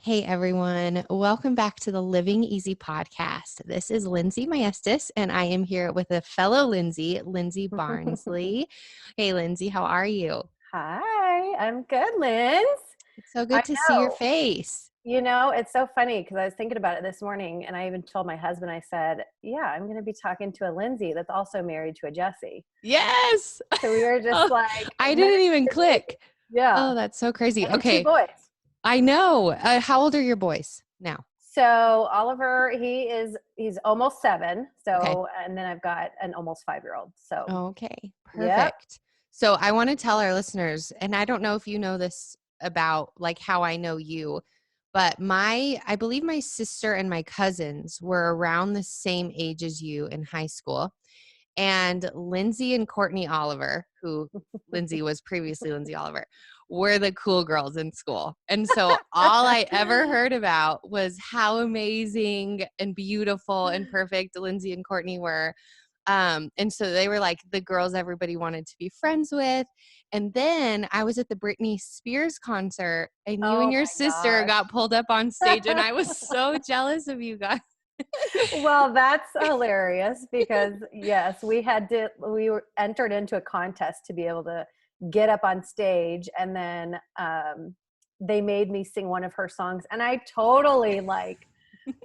Hey everyone, welcome back to the Living Easy podcast. This is Lindsey Maestas, and I am here with a fellow Lindsey, Lindsey Barnsley. Hey Lindsey, how are you? Hi, I'm good, Linz. It's so I good to see your know. face. It's so funny because I was thinking about it this morning and I even told my husband, I said, yeah, I'm going to be talking to a Lindsey that's also married to a Jesse. Yes. So we were just Oh, like, I didn't married even to a Jesse. click. Yeah. Oh, that's so crazy. And two Okay, boys. I know. How old are your boys now? So Oliver, he's almost 7. Okay. And then I've got an almost 5-year-old. So, Okay, yep. perfect. So I want to tell our listeners, and I don't know if you know this about like how I know you, but I believe my sister and my cousins were around the same age as you in high school. And Lindsey and Courtney Oliver, who Lindsey was previously Lindsey Oliver, were the cool girls in school. And so all I ever heard about was how amazing and beautiful and perfect Lindsey and Courtney were. And so they were like the girls everybody wanted to be friends with. And then I was at the Britney Spears concert and you and Oh your my sister got pulled up on stage and I was gosh. so jealous of you guys. Well, that's hilarious because yes, we were entered into a contest to be able to get up on stage, and then they made me sing one of her songs, and I totally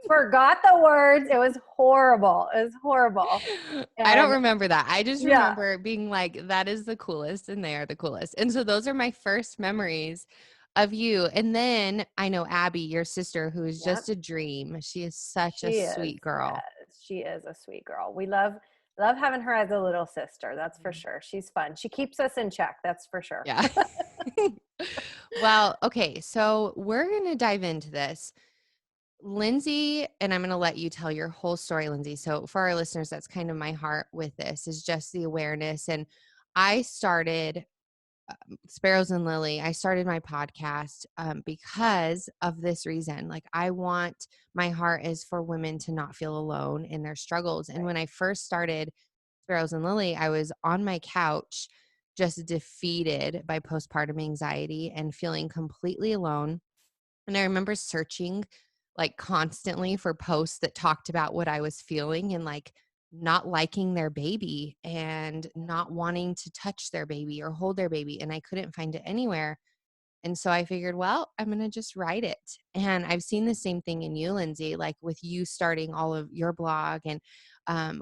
forgot the words. It was horrible. It was horrible. I don't And remember that. I just yeah, remember being like, that is the coolest and they are the coolest. And so those are my first memories of you. And then I know Abby, your sister, who is yeah, just a dream. She is such a she is. sweet girl. Yes, she is a sweet girl. We love having her as a little sister. That's for Yeah. sure. She's fun. She keeps us in check. That's for sure. Yeah. Well, okay. So we're going to dive into this. Lindsey, and I'm going to let you tell your whole story, Lindsey. So for our listeners, that's kind of my heart with this is just the awareness. And I started Sparrows and Lily, I started my podcast because of this reason. Like, my heart is for women to not feel alone in their struggles. And when I first started Sparrows and Lily, I was on my couch, just defeated by postpartum anxiety and feeling completely alone. And I remember searching like constantly for posts that talked about what I was feeling and like not liking their baby and not wanting to touch their baby or hold their baby. And I couldn't find it anywhere. And so I figured, well, I'm going to just write it. And I've seen the same thing in you, Lindsey, like with you starting all of your blog and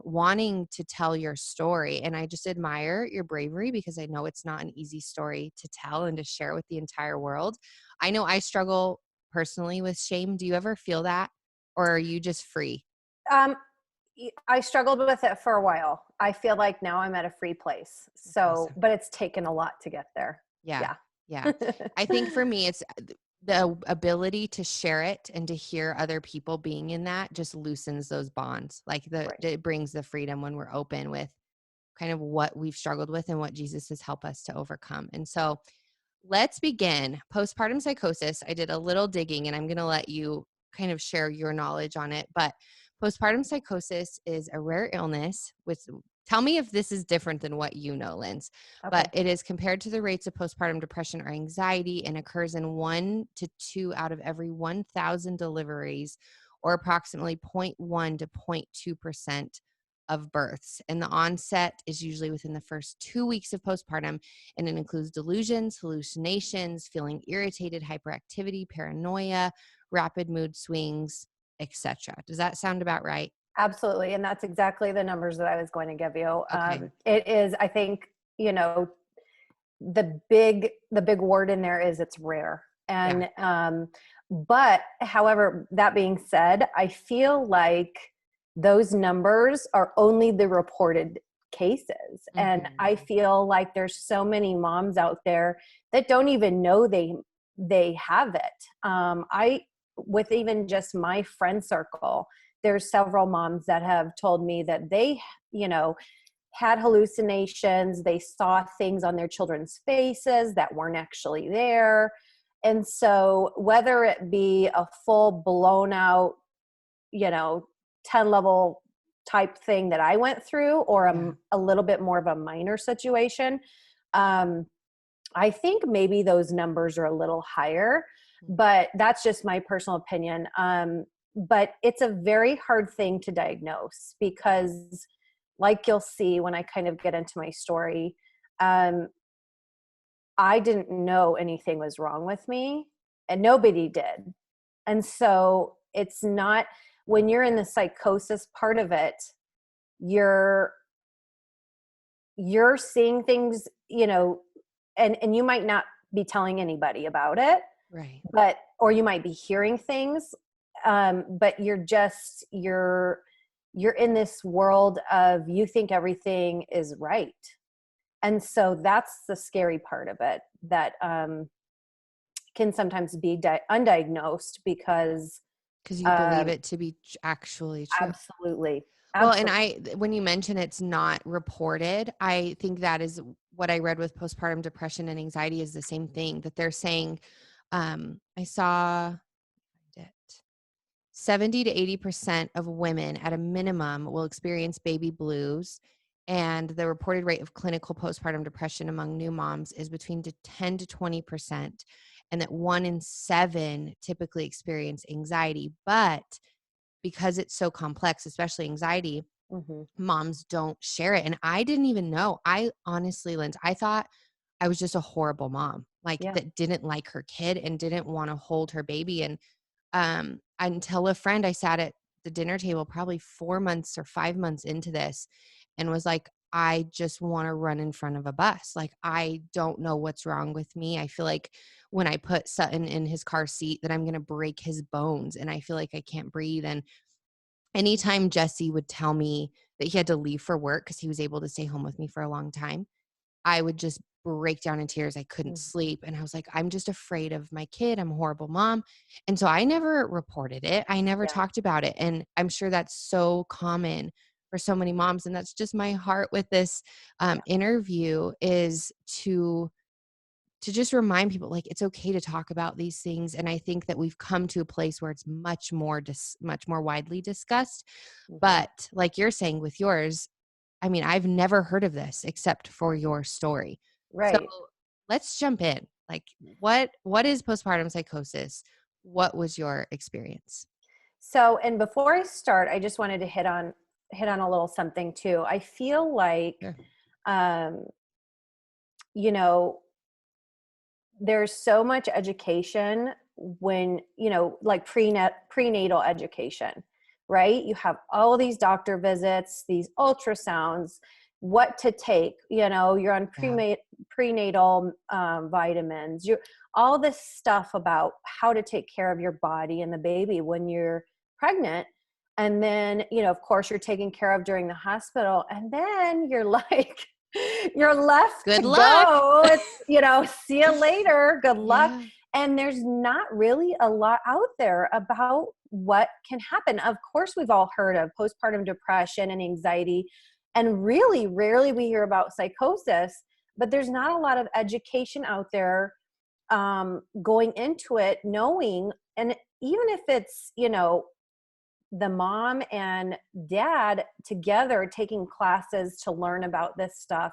wanting to tell your story. And I just admire your bravery because I know it's not an easy story to tell and to share with the entire world. I know I struggle personally with shame. Do you ever feel that? Or are you just free? Um, I struggled with it for a while. I feel like now I'm at a free place. That's So, awesome. but it's taken a lot to get there. Yeah. Yeah. Yeah. I think for me, it's the ability to share it and to hear other people being in that just loosens those bonds. Like Right. it brings the freedom when we're open with kind of what we've struggled with and what Jesus has helped us to overcome. And so let's begin. Postpartum psychosis. I did a little digging and I'm going to let you kind of share your knowledge on it. But postpartum psychosis is a rare illness with, tell me if this is different than what you know, Linz, but Okay. it is compared to the rates of postpartum depression or anxiety and occurs in 1 to 2 out of every 1,000 deliveries, or approximately 0.1 to 0.2% of births. And the onset is usually within the first 2 weeks of postpartum, and it includes delusions, hallucinations, feeling irritated, hyperactivity, paranoia, rapid mood swings, etc. Does that sound about right? Absolutely. And that's exactly the numbers that I was going to give you. Okay. It is, I think, the big word in there is it's rare. Yeah. But however, that being said, I feel like those numbers are only the reported cases. And I Mm-hmm. feel like there's so many moms out there that don't even know they have it. With even just my friend circle, there's several moms that have told me that they, you know, had hallucinations. They saw things on their children's faces that weren't actually there. And so whether it be a full blown out, you know, 10 level type thing that I went through, or Yeah. a little bit more of a minor situation, I think maybe those numbers are a little higher. but that's just my personal opinion. But it's a very hard thing to diagnose because, like you'll see when I kind of get into my story, I didn't know anything was wrong with me, and nobody did. And so it's not, when you're in the psychosis part of it, you're seeing things, and you might not be telling anybody about it, Right. but, or you might be hearing things, but you're in this world of, you think everything is right. And so that's the scary part of it, that can sometimes be undiagnosed because Because you believe it to be actually true. absolutely. Well, and Absolutely. when you mention it's not reported, I think that is what I read with postpartum depression and anxiety is the same thing, that they're saying, I saw it. 70 to 80% of women at a minimum will experience baby blues. And the reported rate of clinical postpartum depression among new moms is between 10 to 20%. And that 1 in 7 typically experience anxiety. But because it's so complex, especially anxiety, Hmm. moms don't share it. And I didn't even know. I honestly, Linz, I thought I was just a horrible mom, like Yeah. that didn't like her kid and didn't want to hold her baby. And until a friend, I sat at the dinner table probably 4 months or 5 months into this and was like, I just want to run in front of a bus. Like, I don't know what's wrong with me. I feel like when I put Sutton in his car seat that I'm going to break his bones and I feel like I can't breathe. And anytime Jesse would tell me that he had to leave for work because he was able to stay home with me for a long time, I would just break down in tears. I couldn't Mhm. sleep. And I was like, I'm just afraid of my kid. I'm a horrible mom. And so I never reported it. I never Yeah. talked about it. And I'm sure that's so common for so many moms. And that's just my heart with this Yeah. interview, is to just remind people, like, it's okay to talk about these things. And I think that we've come to a place where it's much more widely discussed. Hmm. But like you're saying with yours, I mean, I've never heard of this except for your story. So Right. let's jump in. Like, what is postpartum psychosis? What was your experience? So, and before I start, I just wanted to hit on a little something too. I feel like, Sure. um, you know, there's so much education when, like prenatal education, right? You have all these doctor visits, these ultrasounds, what to take, you're on Yeah. prenatal vitamins, you all this stuff about how to take care of your body and the baby when you're pregnant. And then, of course, you're taken care of during the hospital. And then you're like, you're left to Good luck. go. It's, see you later. Good luck. Yeah. And there's not really a lot out there about what can happen. Of course, we've all heard of postpartum depression and anxiety, and really rarely we hear about psychosis, but there's not a lot of education out there going into it, knowing, and even if it's, the mom and dad together taking classes to learn about this stuff,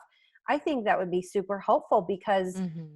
I think that would be super helpful because, Hmm.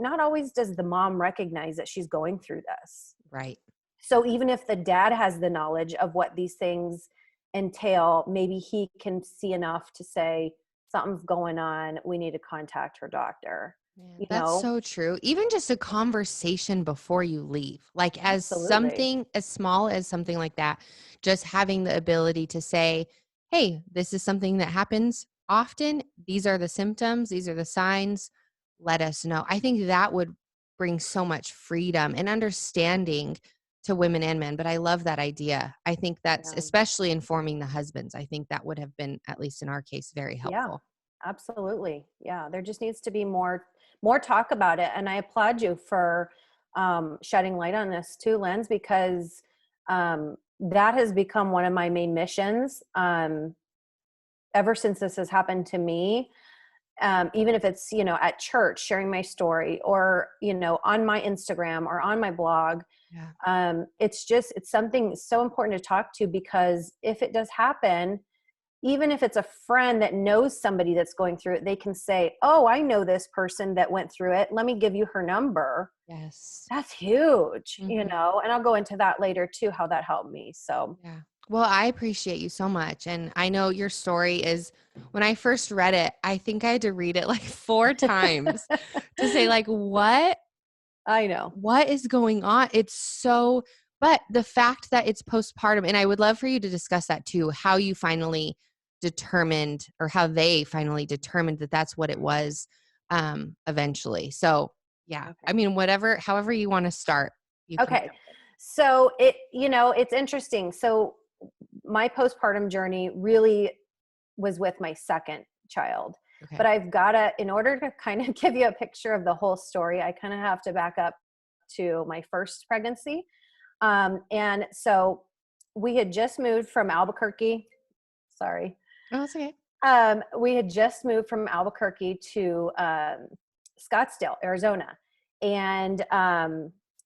not always does the mom recognize that she's going through this. Right. So even if the dad has the knowledge of what these things entail, maybe he can see enough to say, something's going on. We need to contact her doctor, Man, you that's know? so true. Even just a conversation before you leave, like as Absolutely. something as small as something like that, just having the ability to say, hey, this is something that happens often. These are the symptoms, these are the signs. Let us know. I think that would bring so much freedom and understanding to women and men. But I love that idea. I think that's Yeah. especially informing the husbands. I think that would have been, at least in our case, very Yeah, helpful. absolutely. Yeah, there just needs to be more talk about it, and I applaud you for shedding light on this too, Lens, because that has become one of my main missions ever since this has happened to me. Even if it's at church, sharing my story, or on my Instagram or on my blog, Yeah. it's something so important to talk to, because if it does happen, even if it's a friend that knows somebody that's going through it, they can say, oh, I know this person that went through it. Let me give you her number. Yes. That's huge, Mhm. and I'll go into that later too, how that helped me. So, Yeah. Well, I appreciate you so much. And I know your story is when I first read it, I think I had to read it like 4 times to say like, I know. what is going on? It's so, but the fact that it's postpartum, and I would love for you to discuss that too, how you finally determined or how they finally determined that that's what it was eventually. So, yeah. I Okay. mean, however you want to start, you can Okay. jump So it's interesting. So my postpartum journey really was with my second child. in. Okay. But in order to kind of give you a picture of the whole story, I kind of have to back up to my first pregnancy. And so we had just moved from Albuquerque. Sorry. Oh, it's okay. We had just moved from Albuquerque to Scottsdale, Arizona. And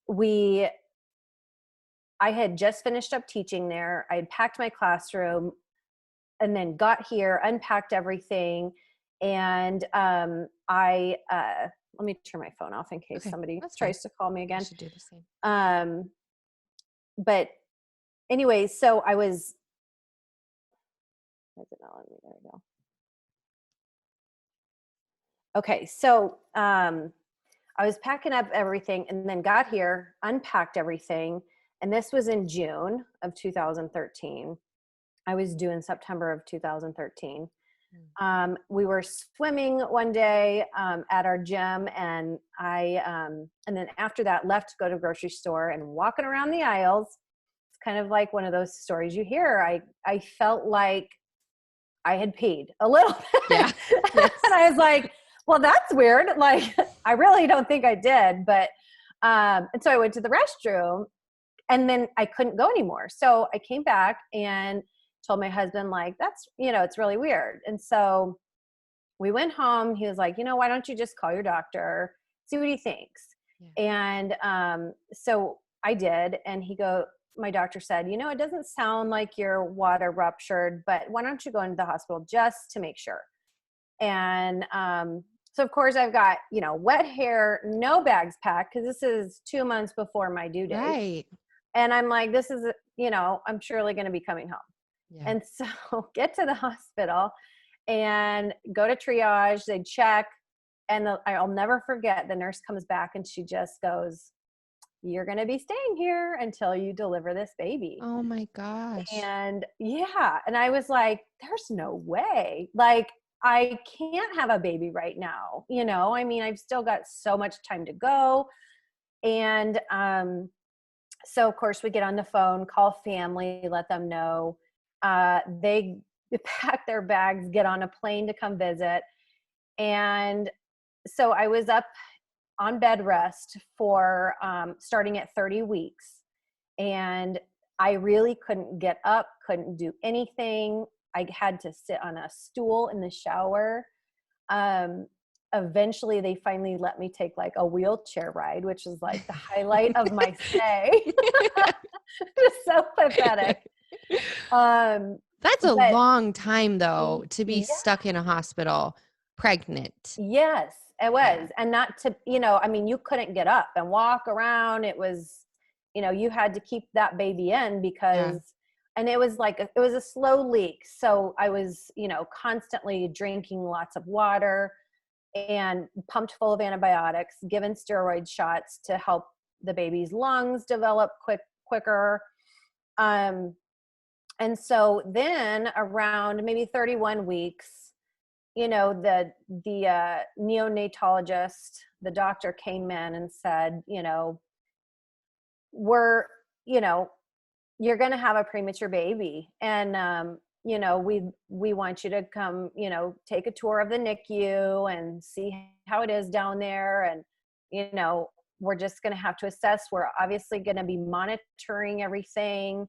we I had just finished up teaching there. I had packed my classroom and then got here, unpacked everything. And let me turn my phone off in case Okay. somebody That's fine. tries to call me I again. should do the same. Um, but anyways, so where's it not letting me? There we go. Okay. So, I was packing up everything and then got here, unpacked everything. And this was in June of 2013. I was due in September of 2013. We were swimming one day at our gym, and and then after that left to go to the grocery store and walking around the aisles. It's kind of like one of those stories you hear. I felt like I had peed a little bit. Yeah. Yes. And I was like, well, that's weird. Like, I really don't think I did. But, and so I went to the restroom and then I couldn't go anymore. So I came back and told my husband, like, it's really weird. And so we went home. He was like, why don't you just call your doctor, see what he thinks? Yeah. And so I did. And my doctor said, it doesn't sound like your water ruptured, but why don't you go into the hospital just to make sure? And so of course I've got, wet hair, no bags packed, because this is 2 months before my due date. Right. And I'm like, this is, I'm surely going to be coming home. Yeah. And so get to the hospital and go to triage. They check. And I'll never forget, the nurse comes back and she just goes, you're going to be staying here until you deliver this baby. Oh my gosh. And yeah. And I was like, there's no way. Like, I can't have a baby right now. I mean, I've still got so much time to go. And so of course we get on the phone, call family, let them know. They pack their bags, get on a plane to come visit. And so I was up on bed rest for starting at 30 weeks. And I really couldn't get up, couldn't do anything. I had to sit on a stool in the shower. Eventually they finally let me take like a wheelchair ride, which is like the highlight of my stay. Just so pathetic. That's a But long time though to be yeah, stuck in a hospital pregnant. yes, it Yeah. was. And not to, I mean, you couldn't get up and walk around. It was, you had to keep that baby in Yeah. because, and it was like, it was a slow leak. So I was, constantly drinking lots of water and pumped full of antibiotics, given steroid shots to help the baby's lungs develop quicker. And so then around maybe 31 weeks, the neonatologist, the doctor came in and said, we're, you're going to have a premature baby. And, we want you to come, take a tour of the NICU and see how it is down there. And, we're just going to have to assess. We're obviously going to be monitoring everything.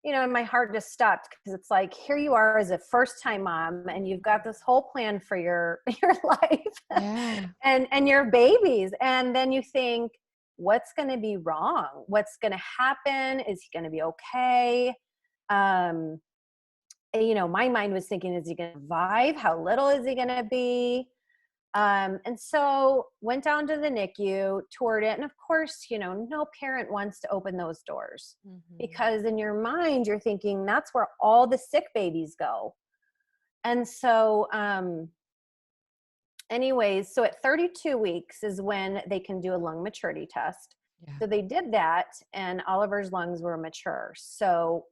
And my heart just stopped because it's like, here you are as a first-time mom, and you've got this whole plan for your life Yeah. and your babies. And then you think, what's going to be wrong? What's going to happen? Is he going to be okay? My mind was thinking, is he going to survive? How little is he going to be? And so went down to the NICU, toured it. And of course, you know, no parent wants to open those doors Mhm. because in your mind, you're thinking that's where all the sick babies go. And so, anyways, so at 32 weeks is when they can do a lung maturity test. Yeah. So they did that, and Oliver's lungs were mature. So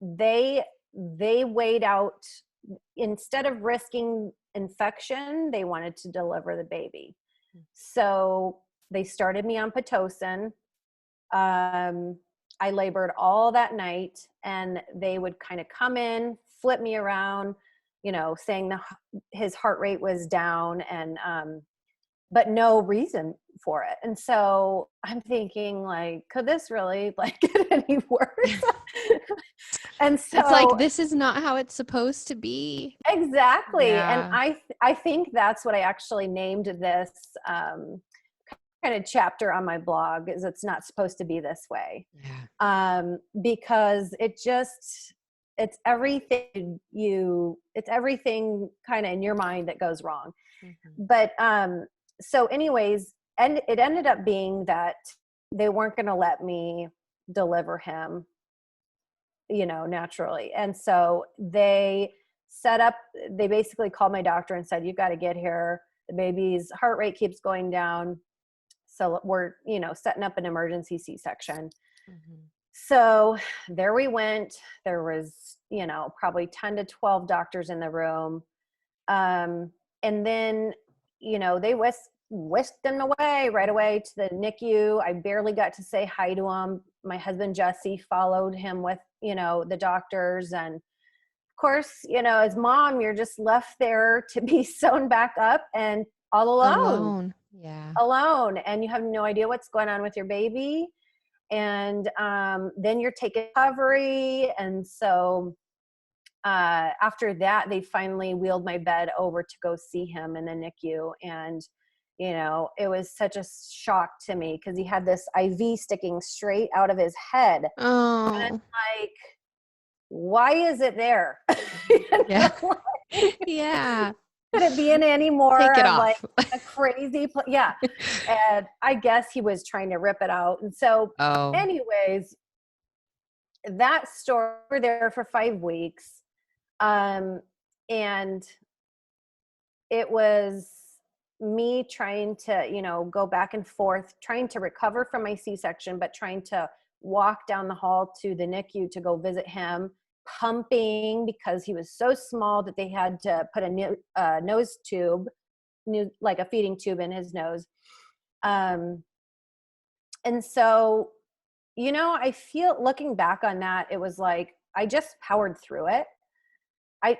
they weighed out, instead of risking infection, they wanted to deliver the baby. So they started me on Pitocin. I labored all that night, and they would kind of come in, flip me around, you know, saying his heart rate was down, and but no reason for it. And so I'm thinking, like, could this really like get any worse? And It's like, so this is not how it's supposed to be. exactly. And Yeah. I think that's what I actually named this kind of chapter on my blog, is it's not supposed to be this way. Yeah. Because it's everything kind of in your mind that goes wrong. Mhm. But so anyways, and it ended up being that they weren't going to let me deliver him, you know, naturally. And so they basically called my doctor and said, you got to get here. The baby's heart rate keeps going down. So we're, you know, setting up an emergency C-section. Mhm. So there we went. There was, you know, probably 10 to 12 doctors in the room. And then, you know, they whisked him away right away to the NICU. I barely got to say hi to him. My husband, Jesse, followed him with, you know, the doctors. And of course, you know, as mom, you're just left there to be sewn back up and all Alone. Yeah. alone. And you have no idea what's going on with your baby. And then you're taking recovery. And so after that, they finally wheeled my bed over to go see him in the NICU. And, you know, it was such a shock to me because he had this IV sticking straight out of his head. And Oh. I'm like, why is it there? You Yeah. know, Yeah. could it be in any more Take it of like off. a crazy yeah. And I guess he was trying to rip it out. And so Oh. anyways, that story, we were there for 5 weeks. And it was me trying to, you know, go back and forth, trying to recover from my C-section, but trying to walk down the hall to the NICU to go visit him, pumping because he was so small that they had to put a nose tube, like a feeding tube in his nose. And so, you know, I feel, looking back on that, it was like I just powered through it. I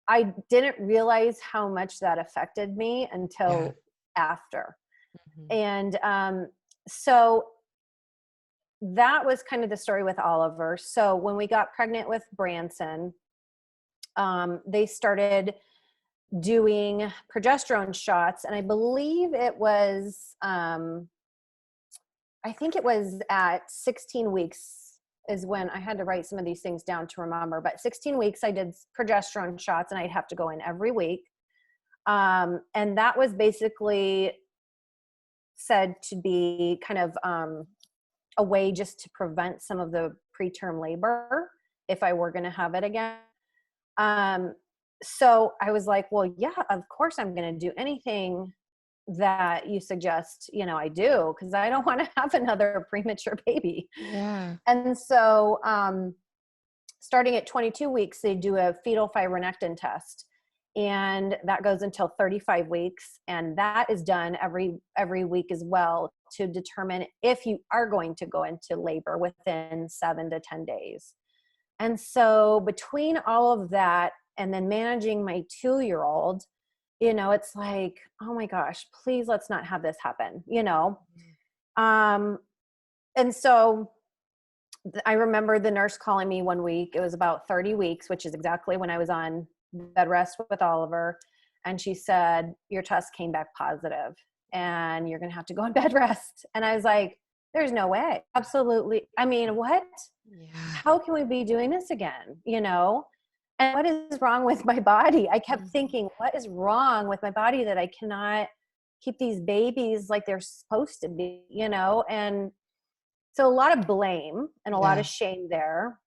I didn't realize how much that affected me Yeah. until after. Mhm. And so that was kind of the story with Oliver. So when we got pregnant with Branson, they started doing progesterone shots, and I believe it was I think it was at 16 weeks is when I had to write some of these things down to remember. But 16 weeks, I did progesterone shots, and I'd have to go in every week. And that was basically said to be kind of a way just to prevent some of the preterm labor if I were going to have it again. Um, so I was like, well, yeah, of course I'm going to do anything that you suggest, you know, I do, because I don't want to have another premature baby. Yeah. And so starting at 22 weeks, they do a fetal fibronectin test. And that goes until 35 weeks. And that is done every week as well to determine if you are going to go into labor within 7 to 10 days. And so between all of that and then managing my 2-year-old, you know, it's like, oh my gosh, please let's not have this happen, you know? And so I remember the nurse calling me one week. It was about 30 weeks, which is exactly when I was on bed rest with Oliver. And she said, your test came back positive and you're going to have to go on bed rest. And I was like, there's no way. Absolutely. I mean, what? Yeah. How can we be doing this again? You know? And what is wrong with my body? I kept Mhm. thinking, what is wrong with my body that I cannot keep these babies like they're supposed to be, And so a lot of blame and a lot of Yeah. shame there.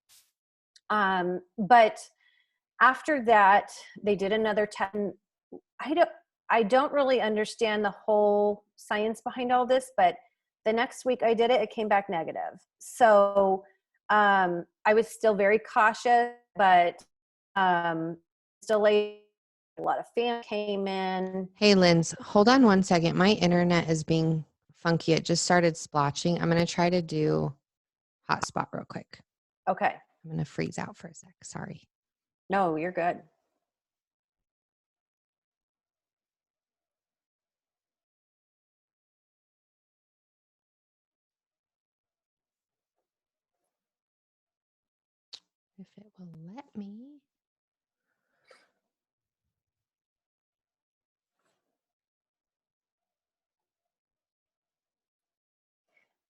But after that, they did another test. I don't, I don't really understand the whole science behind all this, but the next week I did it, it came back negative. So I was still very cautious, but still late. A lot of fam came in. Hey, Linz, hold on one second. My internet is being funky. It just started splotching. I'm going to try to do hotspot real quick. Okay. I'm going to freeze out for a sec. Sorry. No, you're good. If it will let me.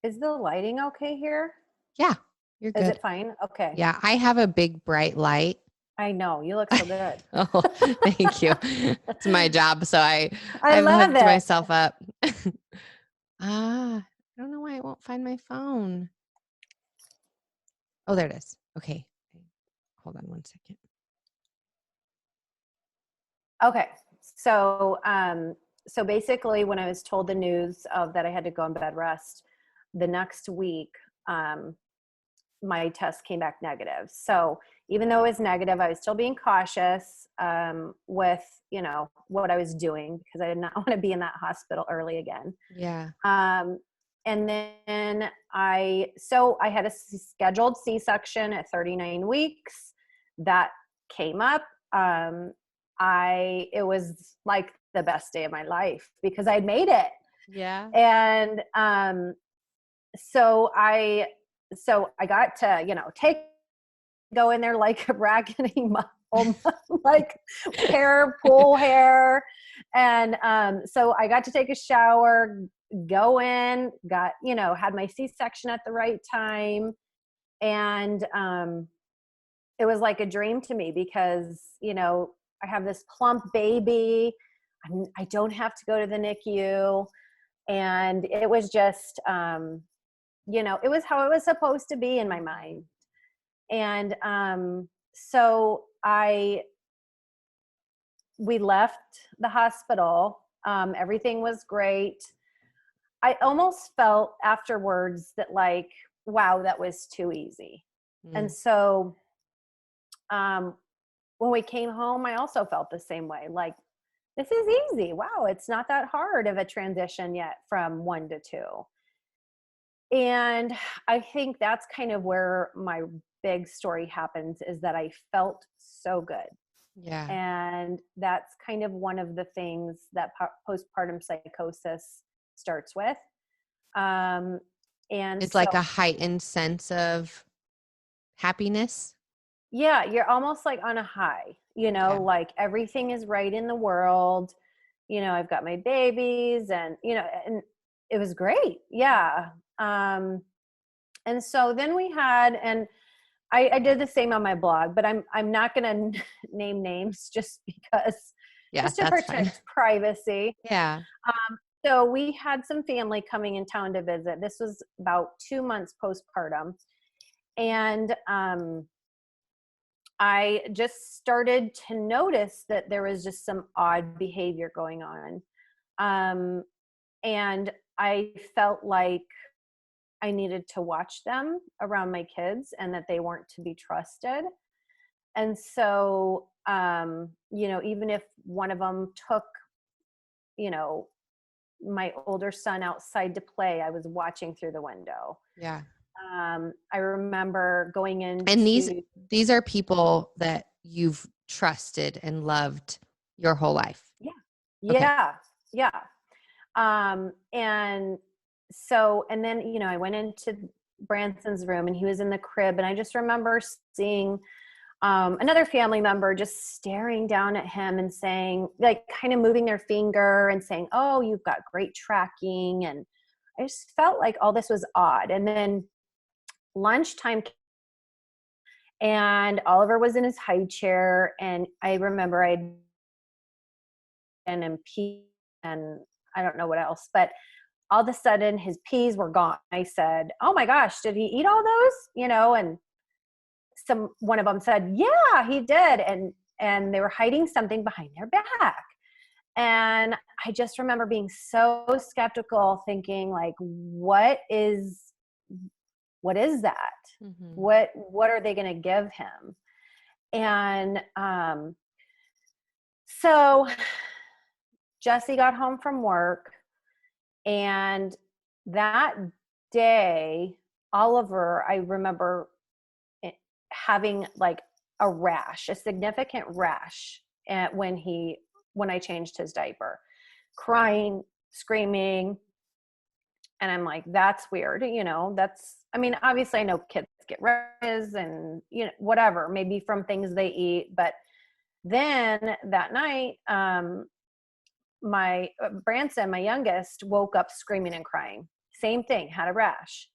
Is the lighting okay here? Yeah, you're Is good. it fine? Okay. Yeah, I have a big bright light. I know. You look so good. Oh, thank you. It's my job, so I I've love hooked it. myself up. I don't know why I won't find my phone. Oh, there it is. Okay. Hold on one second. Okay. So basically when I was told the news of that I had to go on bed rest, the next week, my test came back negative. So even though it was negative, I was still being cautious with, what I was doing because I did not want to be in that hospital early again. Yeah. And then I had a scheduled C-section at 39 weeks. That came up. It was like the best day of my life because I'd made it. Yeah. And so I got to, go in there like a raggedy mom, like pull hair. And so I got to take a shower, go in, had my C-section at the right time. And it was like a dream to me because, I have this plump baby. I don't have to go to the NICU. And it was just, it was how it was supposed to be in my mind. And so we left the hospital. Everything was great. I almost felt afterwards that like, wow, that was too easy. And Mm. so when we came home, I also felt the same way. Like, this is easy. Wow, it's not that hard of a transition yet from 1 to 2. And I think that's kind of where my big story happens, is that I felt so good. Yeah. And that's kind of one of the things that postpartum psychosis starts with. And It's so, like a heightened sense of happiness. yeah, you're almost like on a high, Yeah. like everything is right in the world. I've got my babies and, and it was great. Yeah. And so then we had, and I did the same on my blog, but I'm not going to name names just Yeah, to that's fine. protect privacy. Yeah. So we had some family coming in town to visit. This was about 2 months postpartum. And I just started to notice that there was just some odd behavior going on. And I felt like I needed to watch them around my kids and that they weren't to be trusted. And so, even if one of them took, you know, my older son outside to play, I was watching through the window. Yeah. I remember going And into, these are people that you've trusted and loved your whole life. yeah, Okay. yeah, yeah. And so, and then, I went into Branson's room and he was in the crib. And I just remember seeing another family member just staring down at him and saying, like, kind of moving their finger and saying, "Oh, you've got great tracking." And I just felt like all this was odd. And then lunchtime came, And Oliver was in his high chair, and I remember and pee, and I don't know what else, but all of a sudden his peas were gone. I said, "Oh my gosh, did he eat all those?" And one of them said, "Yeah, he did." And they were hiding something behind their back. And I just remember being so skeptical, thinking like, what is that? Mm-hmm. What are they going to give him? And so Jesse got home from work, and that day, Oliver, I remember having like a rash, a significant rash, when I changed his diaper, crying, screaming. And I'm like, that's weird. Obviously I know kids get rashes and, whatever, maybe from things they eat. But then that night, my Branson, my youngest, woke up screaming and crying. Same thing, had a rash.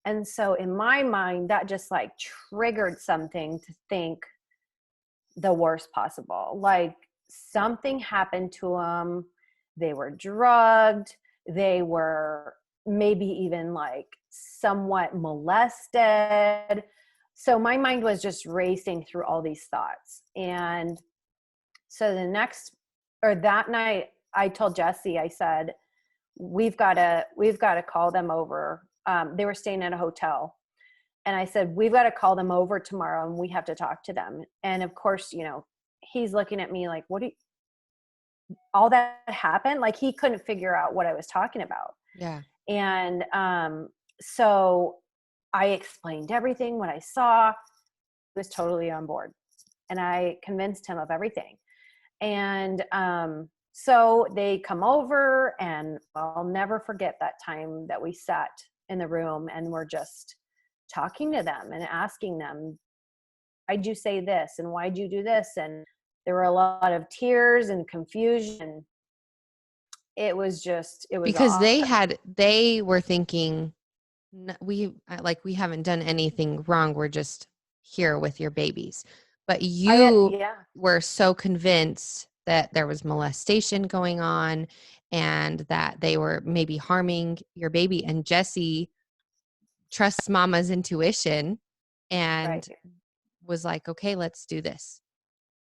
And so in my mind, that just like triggered something to think the worst possible. Like something happened to them. They were drugged. They were maybe even like somewhat molested. So my mind was just racing through all these thoughts. And so that night, I told Jesse, I said, we've got to call them over. They were staying at a hotel. And I said, we've got to call them over tomorrow and we have to talk to them. And of course, he's looking at me like, all that happened? Like he couldn't figure out what I was talking about. Yeah. And so I explained everything, what I saw. He was totally on board. And I convinced him of everything. And so they come over, and I'll never forget that time that we sat in the room and we're just talking to them and asking them, why'd you say this? And why'd you do this? And there were a lot of tears and confusion. It was Because awesome. they were thinking, we haven't done anything wrong. We're just here with your babies. But you Yeah. were so convinced that there was molestation going on and that they were maybe harming your baby. And Jesse trusts mama's intuition and Right. was like, okay, let's do this.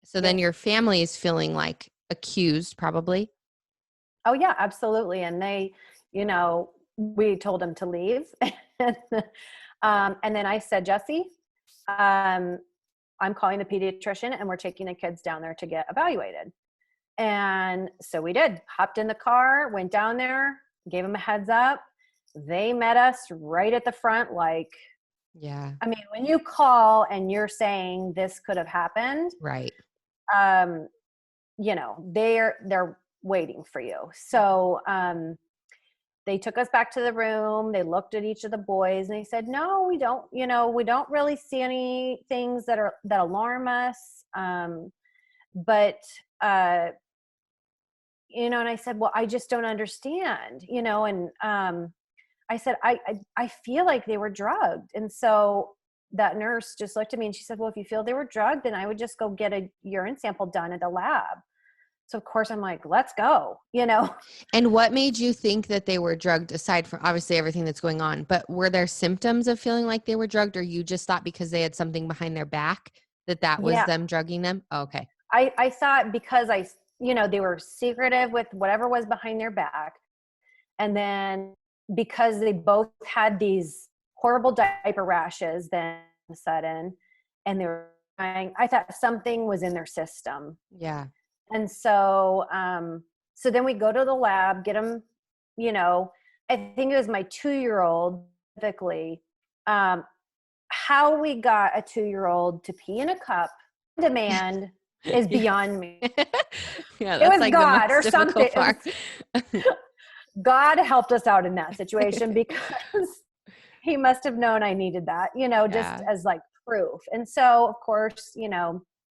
So then Yeah. your family is feeling like accused, probably. Oh yeah, absolutely. And we told him to leave. And then I said, Jesse, I'm calling the pediatrician and we're taking the kids down there to get evaluated. And so we did, hopped in the car, went down there, gave them a heads up. They met us right at the front. Yeah. When you call and you're saying this could have happened, Right. they're waiting for you. So, they took us back to the room. They looked at each of the boys and they said, no, we don't really see any things that alarm us. But, and I said, well, I just don't understand, and, I said, I feel like they were drugged. And so that nurse just looked at me and she said, well, if you feel they were drugged, then I would just go get a urine sample done at the lab. So of course I'm like, let's go, And what made you think that they were drugged, aside from obviously everything that's going on? But were there symptoms of feeling like they were drugged, or you just thought because they had something behind their back that was Yeah. them drugging them? Oh, okay. I thought because they were secretive with whatever was behind their back. And then because they both had these horrible diaper rashes then sudden, and they were crying, I thought something was in their system. Yeah. And so, so then we go to the lab, get them, I think it was my 2-year-old specifically, how we got a 2-year-old to pee in a cup on demand is beyond me. Yeah, It that's was like God the or most something. difficult part. God helped us out in that situation because he must have known I needed that, just Yeah. as like proof. And so, of course,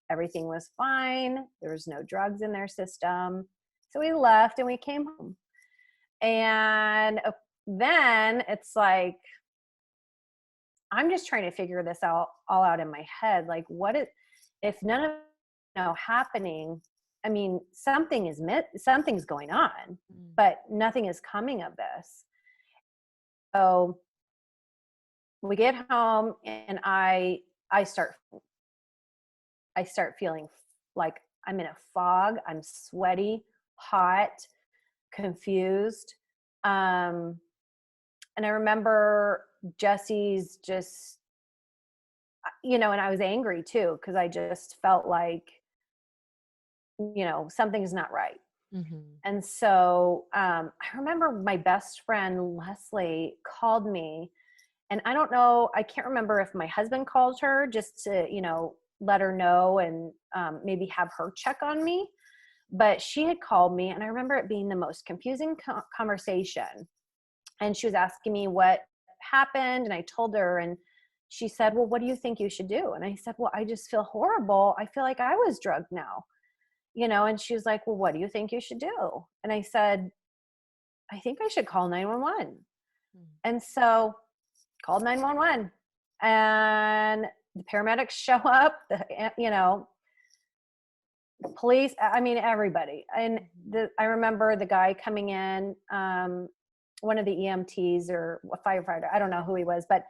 everything was fine. There was no drugs in their system. So we left and we came home. And then it's like, I'm just trying to figure this out all out in my head. Like, if none of happening? I mean, something's going on, Mm. but nothing is coming of this. So we get home, and I start feeling like I'm in a fog. I'm sweaty, hot, confused. Um, and I remember Jesse's just, and I was angry too, because I just felt like, something's not right. Mhm. And so I remember my best friend, Leslie, called me. And I don't know, I can't remember if my husband called her just to, let her know and maybe have her check on me. But she had called me, and I remember it being the most confusing conversation. And she was asking me what happened, and I told her, and she said, well, what do you think you should do? And I said, well, I just feel horrible. I feel like I was drugged now, and she was like, well, what do you think you should do? And I said, I think I should call 911. Mm. And so called 911, and the paramedics show up, the police, I mean, everybody. And I remember the guy coming in, one of the EMTs or a firefighter, I don't know who he was, but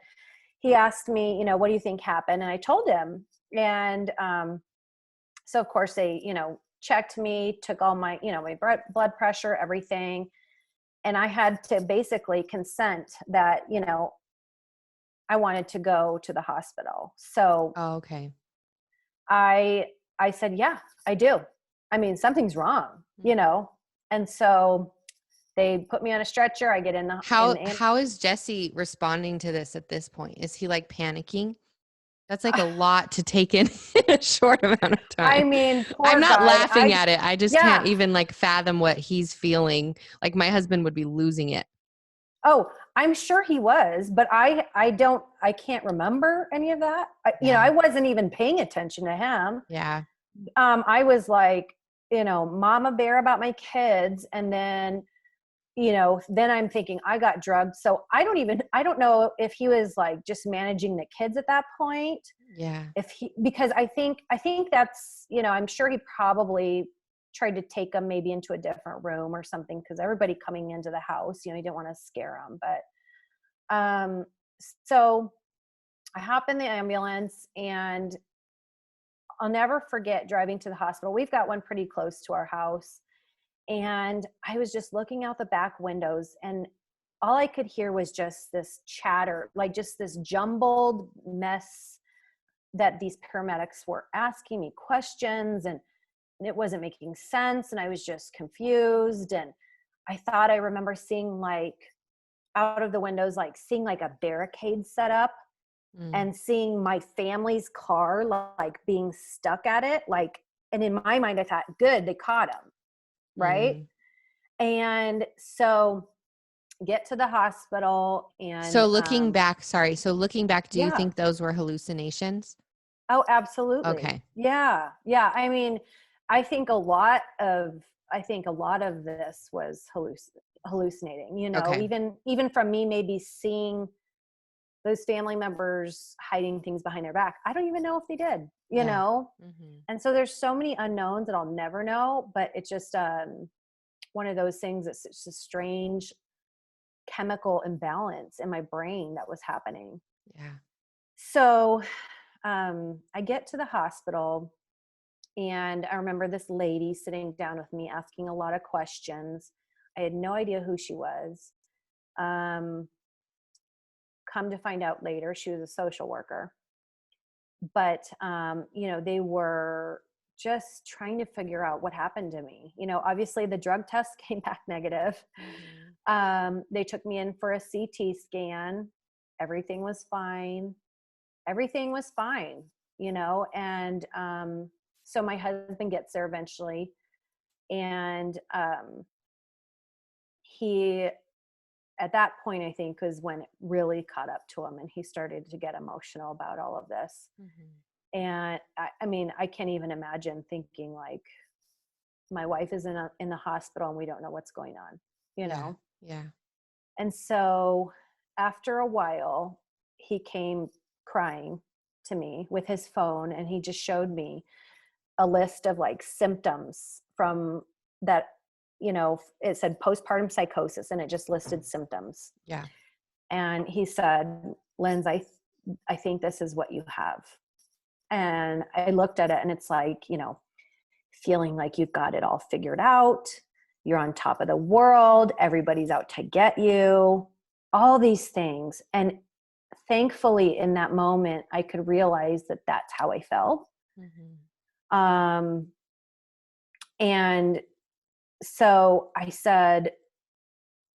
he asked me, what do you think happened? And I told him. And so of course they, checked me, took all my, my blood pressure, everything. And I had to basically consent that, I wanted to go to the hospital. So Oh, okay. I said, yeah, I do. I mean, something's wrong, Mm. And so they put me on a stretcher. I get in How is Jesse responding to this at this point? Is he like panicking? That's like a lot to take in in a short amount of I time. mean, I'm poor not guy. laughing at it. I just can't Yeah. even like fathom what he's feeling. Like my husband would be losing it. Oh, I'm sure he was, but I can't remember any of that. Yeah. I wasn't even paying attention to him. Yeah. I was like, mama bear about my kids. And then, then I'm thinking I got drugged. So I don't know if he was like just managing the kids at that point. Yeah. Because I think that's, I'm sure he probably tried to take them maybe into a different room or something, because everybody coming into the house, he didn't want to scare them. But so I hop in the ambulance, and I'll never forget driving to the hospital. We've got one pretty close to our house. And I was just looking out the back windows, and all I could hear was just this chatter, like just this jumbled mess that these paramedics were asking me questions, and it wasn't making sense. And I was just confused. And I remember seeing like out of the windows, like seeing like a barricade set up, Mm. and seeing my family's car like being stuck at it. Like, and in my mind, I thought, good, they caught him. Right. Mm. And so get to the hospital, and So looking back, sorry. So looking back, do you yeah. think those were hallucinations? Oh, absolutely. Okay. Yeah. Yeah. I mean, I think a lot of this was hallucinating, Okay. even from me maybe seeing those family members hiding things behind their back. I don't even know if they did, Yeah. Mhm. And so there's so many unknowns that I'll never know, but it's just one of those things that's just a strange chemical imbalance in my brain that was happening. Yeah. So I get to the hospital, and I remember this lady sitting down with me asking a lot of questions. I had no idea who she was. Um, Come to find out later, she was a social worker. But, they were just trying to figure out what happened to me. Obviously the drug test came back negative. Mhm. They took me in for a CT scan. Everything was fine. Everything was fine, and so my husband gets there eventually, and he, at that point, I think, was when it really caught up to him, and he started to get emotional about all of this. Mhm. And I mean, I can't even imagine thinking like my wife is in the hospital and we don't know what's going on, you Yeah. know? Yeah. And so after a while, he came crying to me with his phone, and he just showed me a list of like symptoms from that, it said postpartum psychosis, and it just listed symptoms. Yeah. And he said, Linz, I think this is what you have. And I looked at it, and it's like, feeling like you've got it all figured out. You're on top of the world. Everybody's out to get you, all these things. And thankfully in that moment, I could realize that that's how I felt. And so I said,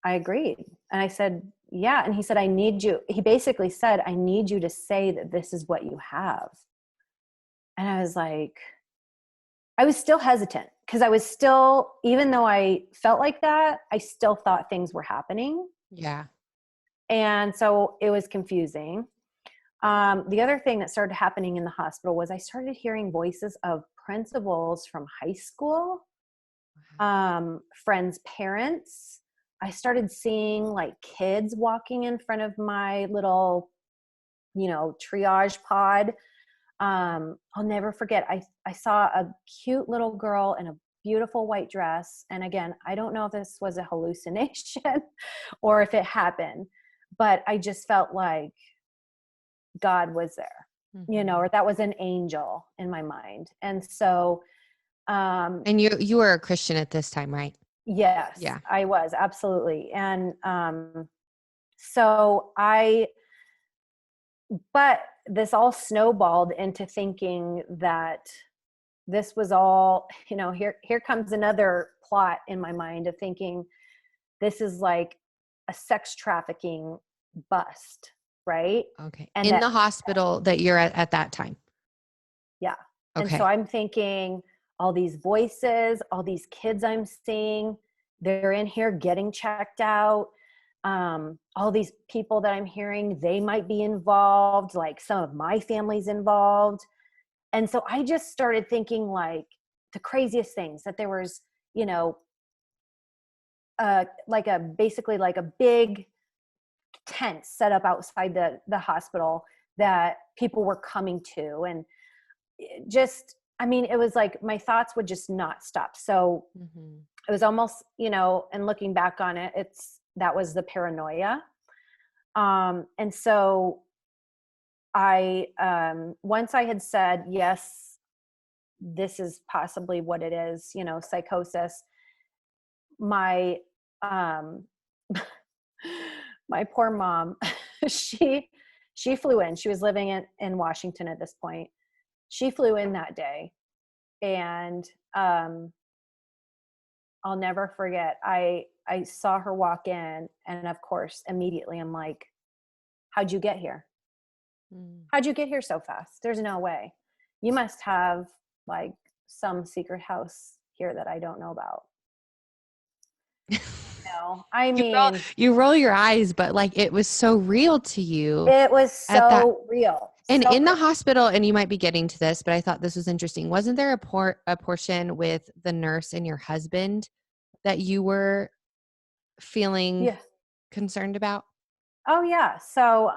I agreed. And I said, yeah. And he said, he basically said, I need you to say that this is what you have. And I was like, I was still hesitant, because I was still, even though I felt like that, I still thought things were happening. Yeah. And so it was confusing. The other thing that started happening in the hospital was I started hearing voices of principals from high school, friends' parents. I started seeing like kids walking in front of my little, triage pod. I'll never forget. I saw a cute little girl in a beautiful white dress. And again, I don't know if this was a hallucination or if it happened, but I just felt like God was there, or that was an angel in my mind. And so, and you were a Christian at this time, right? Yes, Yeah. I was, absolutely. And, but this all snowballed into thinking that this was all, here comes another plot in my mind of thinking this is like a sex trafficking bust, right? Okay. And in the hospital that you're at that time. Yeah. Okay. And so I'm thinking all these voices, all these kids I'm seeing, they're in here getting checked out. All these people that I'm hearing, they might be involved, like some of my family's involved. And so I just started thinking like the craziest things, that there was, basically like a big tent set up outside the hospital that people were coming to. And it was like my thoughts would just not stop. So it was almost, and looking back on it, that was the paranoia. And so once I had said, yes, this is possibly what it is, psychosis, my my poor mom, she flew in. She was living in Washington at this point. She flew in that day, and I'll never forget. I saw her walk in, and of course, immediately I'm like, how'd you get here? How'd you get here so fast? There's no way. You must have like some secret house here that I don't know about. I mean, you roll your eyes, but like it was so real to you. It was so real. And so in the hospital, and you might be getting to this, but I thought this was interesting. Wasn't there a portion with the nurse and your husband that you were feeling concerned about? Oh yeah. So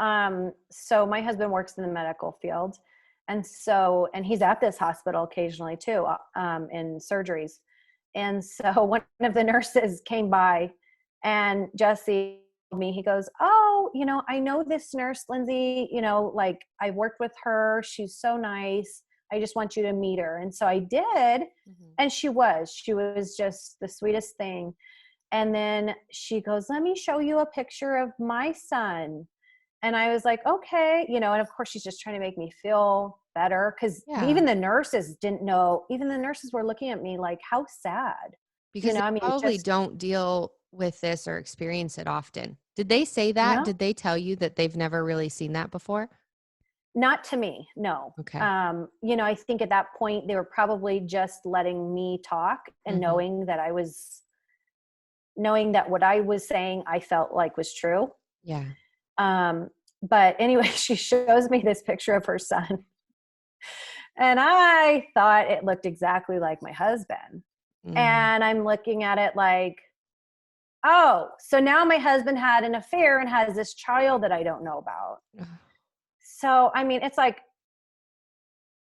my husband works in the medical field, and he's at this hospital occasionally too, in surgeries. And so one of the nurses came by, and Jesse told me, he goes, oh, I know this nurse, Lindsey, like I worked with her. She's so nice. I just want you to meet her. And so I did. And she was just the sweetest thing. And then she goes, let me show you a picture of my son. And I was like, okay, and of course she's just trying to make me feel better. Cause even the nurses didn't know, even the nurses were looking at me like, how sad. Because they probably don't deal with this or experience it often. Did they say that? No. Did they tell you that they've never really seen that before? Not to me. No. Okay. I think at that point they were probably just letting me talk and knowing that what I was saying, I felt like was true. Yeah. But anyway, she shows me this picture of her son, and I thought it looked exactly like my husband. And I'm looking at it like, oh, so now my husband had an affair and has this child that I don't know about. So, I mean, it's like,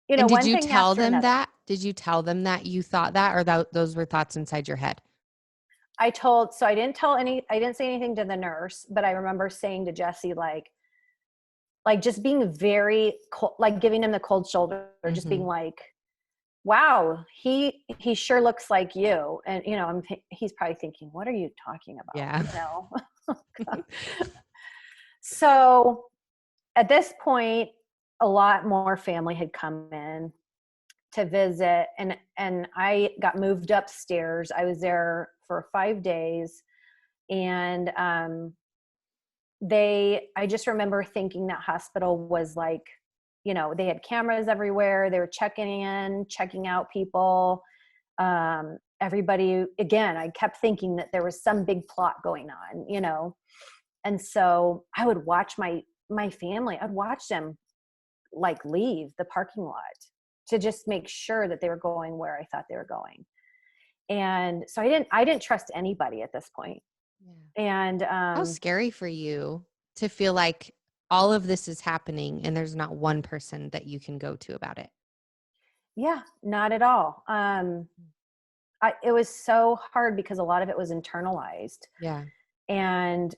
And did one you thing tell after them another. that? Did you tell them that you thought that, or those were thoughts inside your head? So I didn't say anything to the nurse, but I remember saying to Jesse, like just being very cold, like giving him the cold shoulder, just being Mhm. like, wow, he sure looks like you. And, he's probably thinking, what are you talking Yeah. about? So at this point, a lot more family had come in to visit, and I got moved upstairs. I was there for 5 days, and I just remember thinking that hospital was like, they had cameras everywhere. They were checking in, checking out people. Everybody, again, I kept thinking that there was some big plot going on. And so I would watch my family. I'd watch them like leave the parking lot to just make sure that they were going where I thought they were going. And so I didn't trust anybody at this point. Yeah. And How scary for you to feel like all of this is happening and there's not one person that you can go to about it. yeah, not at all. It was so hard because a lot of it was internalized, Yeah. and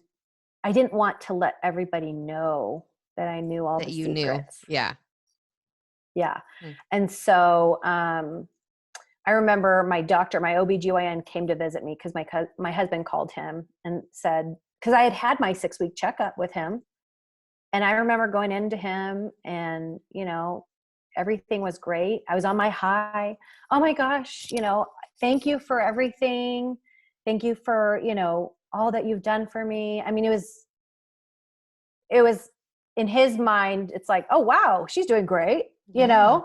I didn't want to let everybody know that I knew all That the you knew. secrets. Yeah. Yeah. Mm. And so I remember my doctor, my OBGYN came to visit me because my husband called him and said, because I had my 6-week checkup with him. And I remember going into him and, everything was great. I was on my high. Oh my gosh, thank you for everything. Thank you for, all that you've done for me. I mean, it was in his mind, it's like, oh wow, she's doing great, Yeah.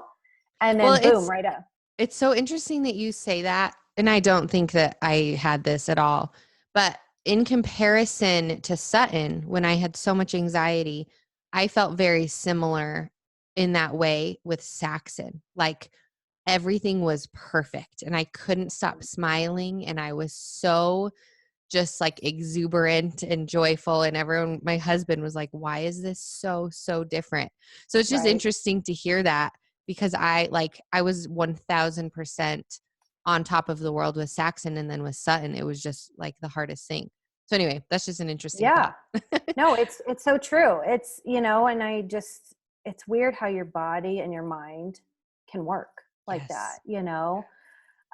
and Well, then boom, right up. it's so interesting that you say that. And I don't think that I had this at all. But in comparison to Sutton, when I had so much anxiety, I felt very similar in that way with Saxon. Like everything was perfect and I couldn't stop smiling. And I was so just like exuberant and joyful. And my husband was like, why is this so different? So it's just Right. interesting to hear that because I was 1000% on top of the world with Saxon. And then with Sutton, it was just like the hardest thing. So anyway, that's just an interesting Yeah. thought. No, it's so true. It's, and it's weird how your body and your mind can work like that, Yes.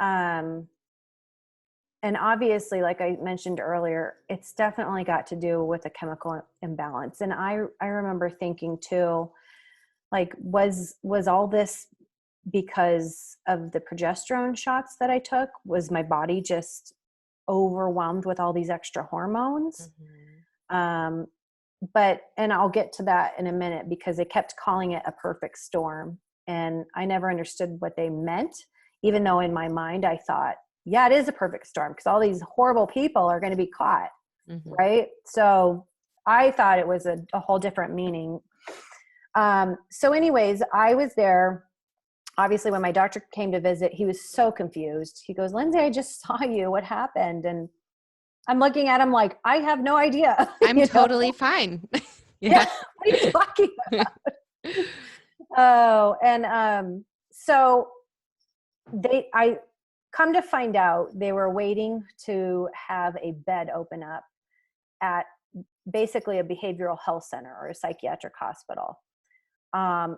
Um, and obviously, like I mentioned earlier, it's definitely got to do with a chemical imbalance. And I remember thinking too, like, was all this because of the progesterone shots that I took? Was my body just overwhelmed with all these extra hormones? Mhm. Um, and I'll get to that in a minute because they kept calling it a perfect storm. And I never understood what they meant, even though in my mind I thought, yeah, it is a perfect storm because all these horrible people are going to be caught. Mhm. Right. So I thought it was a whole different meaning. So anyways, I was there. Obviously, when my doctor came to visit, he was so confused. He goes, Lindsey, I just saw you. What happened? And I'm looking at him like, I have no idea. I'm totally fine. Yeah, Yeah. what are you talking about? Oh, and so I come to find out they were waiting to have a bed open up at basically a behavioral health center or a psychiatric hospital.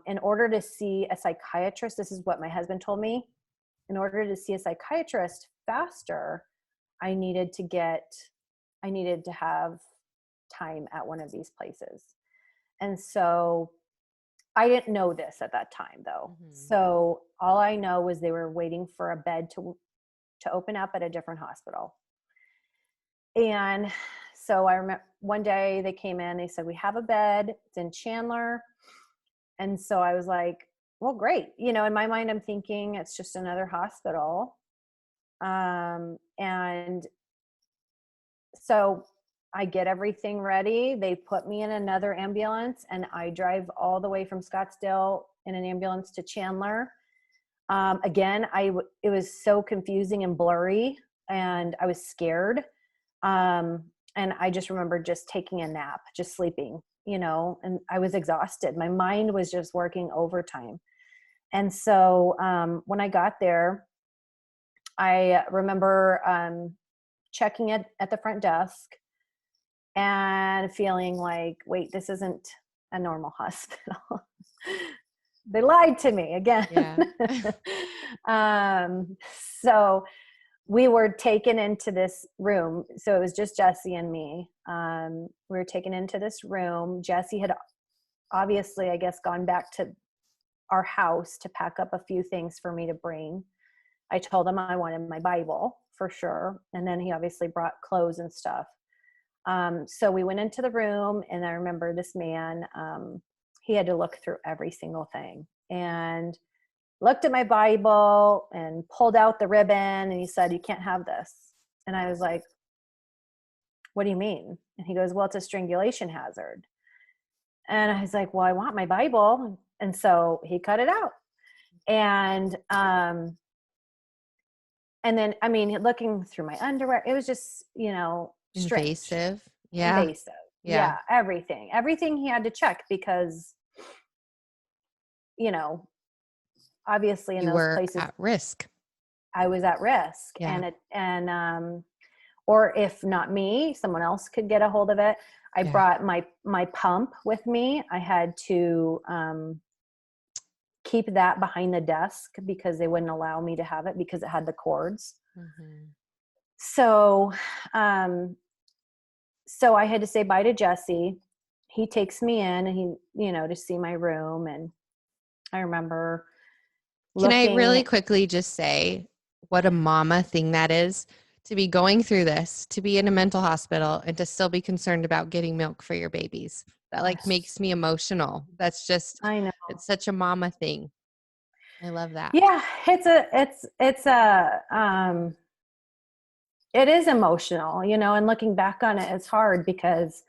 In order to see a psychiatrist, this is what my husband told me. In order to see a psychiatrist faster, I needed to have time at one of these places. And so I didn't know this at that time though. Mhm. So all I know was they were waiting for a bed to open up at a different hospital. And so I remember one day they came in, they said, we have a bed, it's in Chandler. And so I was like, well, great. In my mind, I'm thinking it's just another hospital. And so I get everything ready. They put me in another ambulance and I drive all the way from Scottsdale in an ambulance to Chandler. Again, it was so confusing and blurry and I was scared. And I just remember just taking a nap, just sleeping, and I was exhausted. My mind was just working overtime. And so when I got there, I remember checking it at the front desk and feeling like, wait, this isn't a normal hospital. They lied to me again. Yeah. So we were taken into this room. So it was just Jesse and me. We were taken into this room. Jesse had obviously, I guess, gone back to our house to pack up a few things for me to bring. I told him I wanted my Bible for sure. And then he obviously brought clothes and stuff. So we went into the room, and I remember this man, he had to look through every single thing and looked at my Bible and pulled out the ribbon, and he said, "You can't have this." And I was like, "What do you mean?" And he goes, "Well, it's a strangulation hazard." And I was like, "Well, I want my Bible." And so he cut it out. And then, I mean, looking through my underwear, it was just, strange. Invasive. Yeah. Invasive. Yeah. Everything he had to check because, obviously in You those were places at risk. I was at risk. Yeah. Or if not me, someone else could get a hold of it. I Yeah. brought my pump with me. I had to keep that behind the desk because they wouldn't allow me to have it because it had the cords. Mm-hmm. So I had to say bye to Jesse. He takes me in, and he, to see my room. And I remember Can I really looking. quickly just say what a mama thing that is, to be going through this, to be in a mental hospital, and to still be concerned about getting milk for your babies? That Yes. makes me emotional. That's just, I know. it's such a mama thing. I love that. Yeah, it is emotional, and looking back on it, it's hard because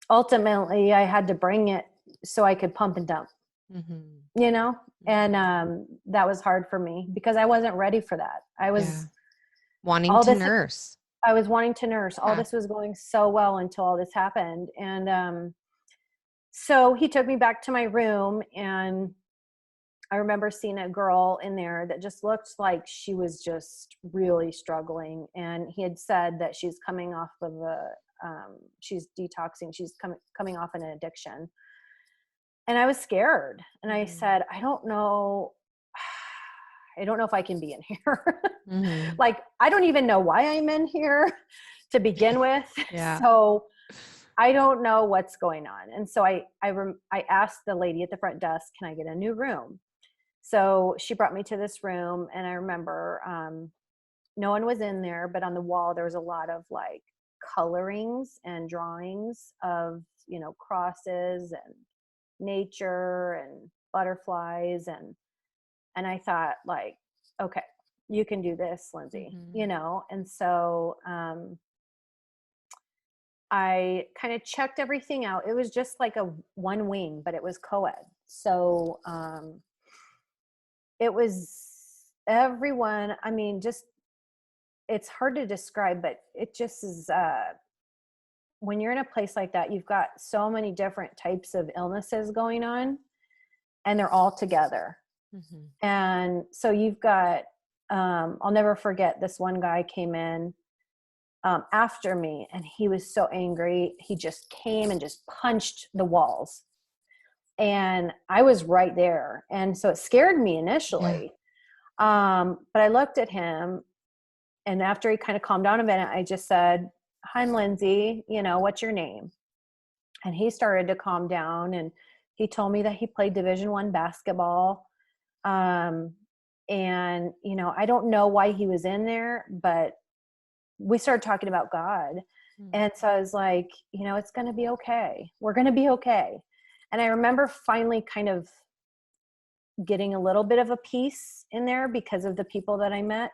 ultimately I had to bring it so I could pump and dump, Mm-hmm. and that was hard for me because I wasn't ready for that. I was wanting to nurse. I was wanting to nurse. All Yeah. this was going so well until all this happened. And so he took me back to my room, and I remember seeing a girl in there that just looked like she was just really struggling. And he had said that she's coming off of she's detoxing. She's coming off an addiction. And I was scared. And I said, I don't know if I can be in here. Mm-hmm. Like, I don't even know why I'm in here to begin with. Yeah. So I don't know what's going on. And so I asked the lady at the front desk, can I get a new room? So she brought me to this room, and I remember no one was in there, but on the wall there was a lot of like colorings and drawings of, crosses and nature and butterflies. And I thought, like, okay, you can do this, Lindsey, And so I kind of checked everything out. It was just like a one wing, but it was co-ed. So it was everyone. I mean, just, it's hard to describe, but it just is, when you're in a place like that, you've got so many different types of illnesses going on, and they're all together. Mm-hmm. And so you've got, I'll never forget, this one guy came in after me, and he was so angry. He just came and just punched the walls. And I was right there. And so it scared me initially. Yeah. But I looked at him, and after he kind of calmed down a minute, I just said, "I'm Lindsey, what's your name?" And he started to calm down, and he told me that he played Division I basketball. And, I don't know why he was in there, but we started talking about God. Mm-hmm. And so I was like, it's going to be okay. We're going to be okay. And I remember finally kind of getting a little bit of a peace in there because of the people that I met.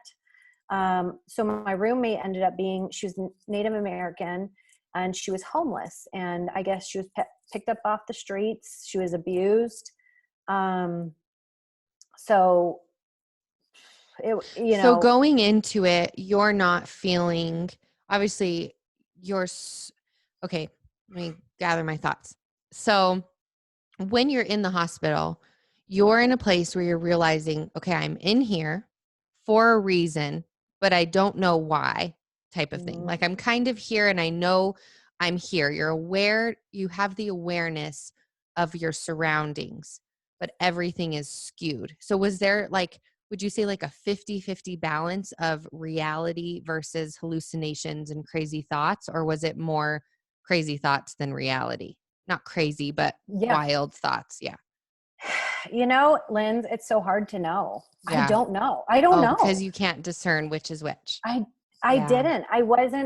So my roommate ended up she was Native American, and she was homeless. And I guess she was picked up off the streets. She was abused. So going into it, you're not feeling, obviously Okay, let me gather my thoughts. So when you're in the hospital, you're in a place where you're realizing, okay, I'm in here for a reason, but I don't know why, type of thing. Like, I'm kind of here and I know I'm here. You're aware, you have the awareness of your surroundings, but everything is skewed. So was there like, would you say like a 50-50 balance of reality versus hallucinations and crazy thoughts? Or was it more crazy thoughts than reality? Not crazy, but Yeah. wild thoughts. Yeah. You know, Linz, it's so hard to know. I Yeah. don't know. I don't Oh, because know. you can't discern which is which. I Yeah. didn't.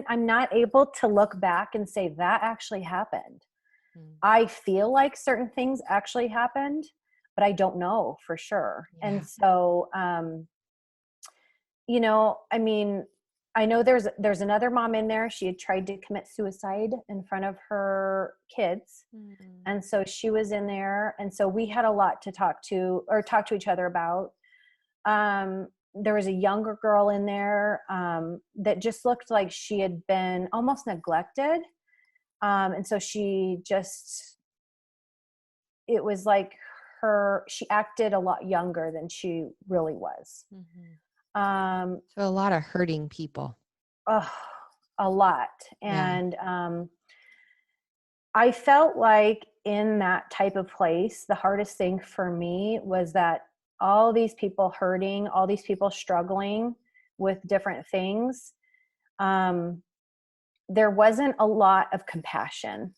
I'm not able to look back and say that actually happened. Mm. I feel like certain things actually happened, but I don't know for sure. And Yeah. so, you know, I mean, I know there's another mom in there. She had tried to commit suicide in front of her kids. Mm. And so she was in there. And so we had a lot to talk to each other about. There was a younger girl in there that just looked like she had been almost neglected. And so it was like she acted a lot younger than she really was. Mhm. Um, So a lot of hurting people. oh, a lot. Yeah. And I felt like in that type of place, the hardest thing for me was that all these people hurting, all these people struggling with different things, um, there wasn't a lot of compassion.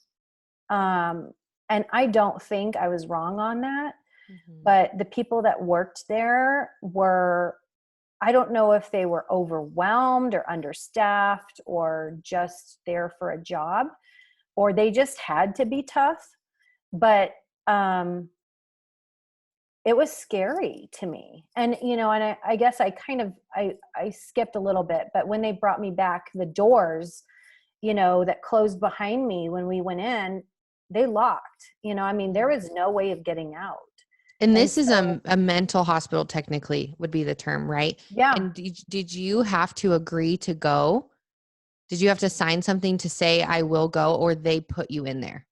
Um, and I don't think I was wrong on that. Mhm. But the people that worked there I don't know if they were overwhelmed or understaffed or just there for a job, or they just had to be tough. But um, it was scary to me. And, you know, and I guess I skipped a little bit, but when they brought me back, the doors, you know, that closed behind me when we went in, they locked. You know, I mean, there Mhm. was no way of getting out. And And this is so, a mental hospital, technically, would be the term, right? yeah. And did you have to agree to go? Did you have to sign something to say I will go, or they put you in there?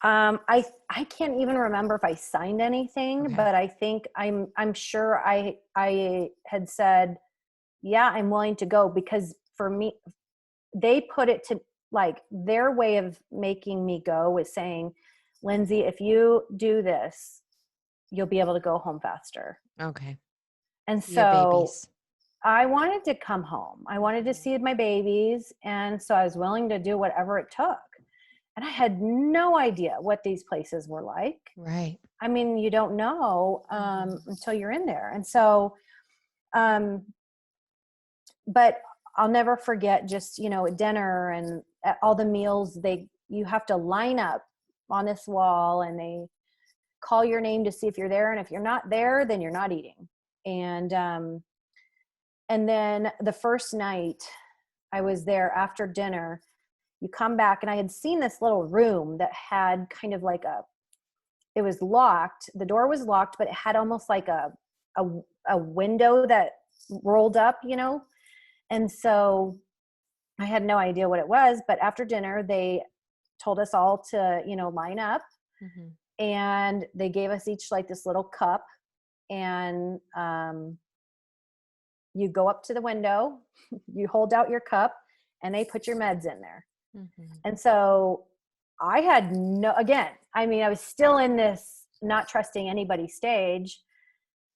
I can't even remember if I signed anything, Okay. but I think I'm sure I had said, yeah, I'm willing to go, because for me, they put it to, like, their way of making me go was saying, Lindsey, if you do this, you'll be able to go home faster. Okay. And See your so babies. I wanted to come home. I wanted to Mhm. see my babies. And so I was willing to do whatever it took. And I had no idea what these places were like. Right. I mean, you don't know Mhm. until you're in there. And so, um, but I'll never forget, just, you know, at dinner and at all the meals, you have to line up on this wall and they call your name to see if you're there. And if you're not there, then you're not eating. And then the first night I was there after dinner, you come back and I had seen this little room that had kind of like it was locked. The door was locked, but it had almost like a, a window that rolled up, you know? And so I had no idea what it was, but after dinner, they told us all to, you know, line up, Mhm. and they gave us each like this little cup, and you go up to the window, you hold out your cup, and they put your meds in there. Mhm. And so I had again, I mean, I was still in this not trusting anybody stage.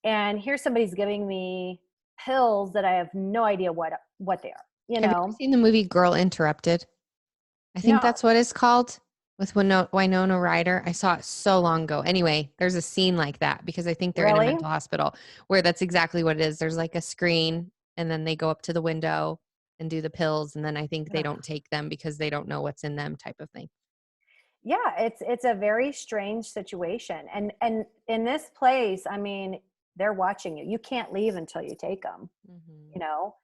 And here somebody's giving me pills that I have no idea what they are, you Have you ever know? seen the movie Girl Interrupted? I think No. that's what it's called, with Winona Ryder. I saw it so long ago. Anyway, there's a scene like that because I think they're in a Really? mental hospital where that's exactly what it is. There's like a screen and then they go up to the window and do the pills. And then I think they Ugh. don't take them because they don't know what's in them, type of thing. Yeah, it's a very strange situation. And in this place, I mean, they're watching you. You can't leave until you take them, you Mhm. know?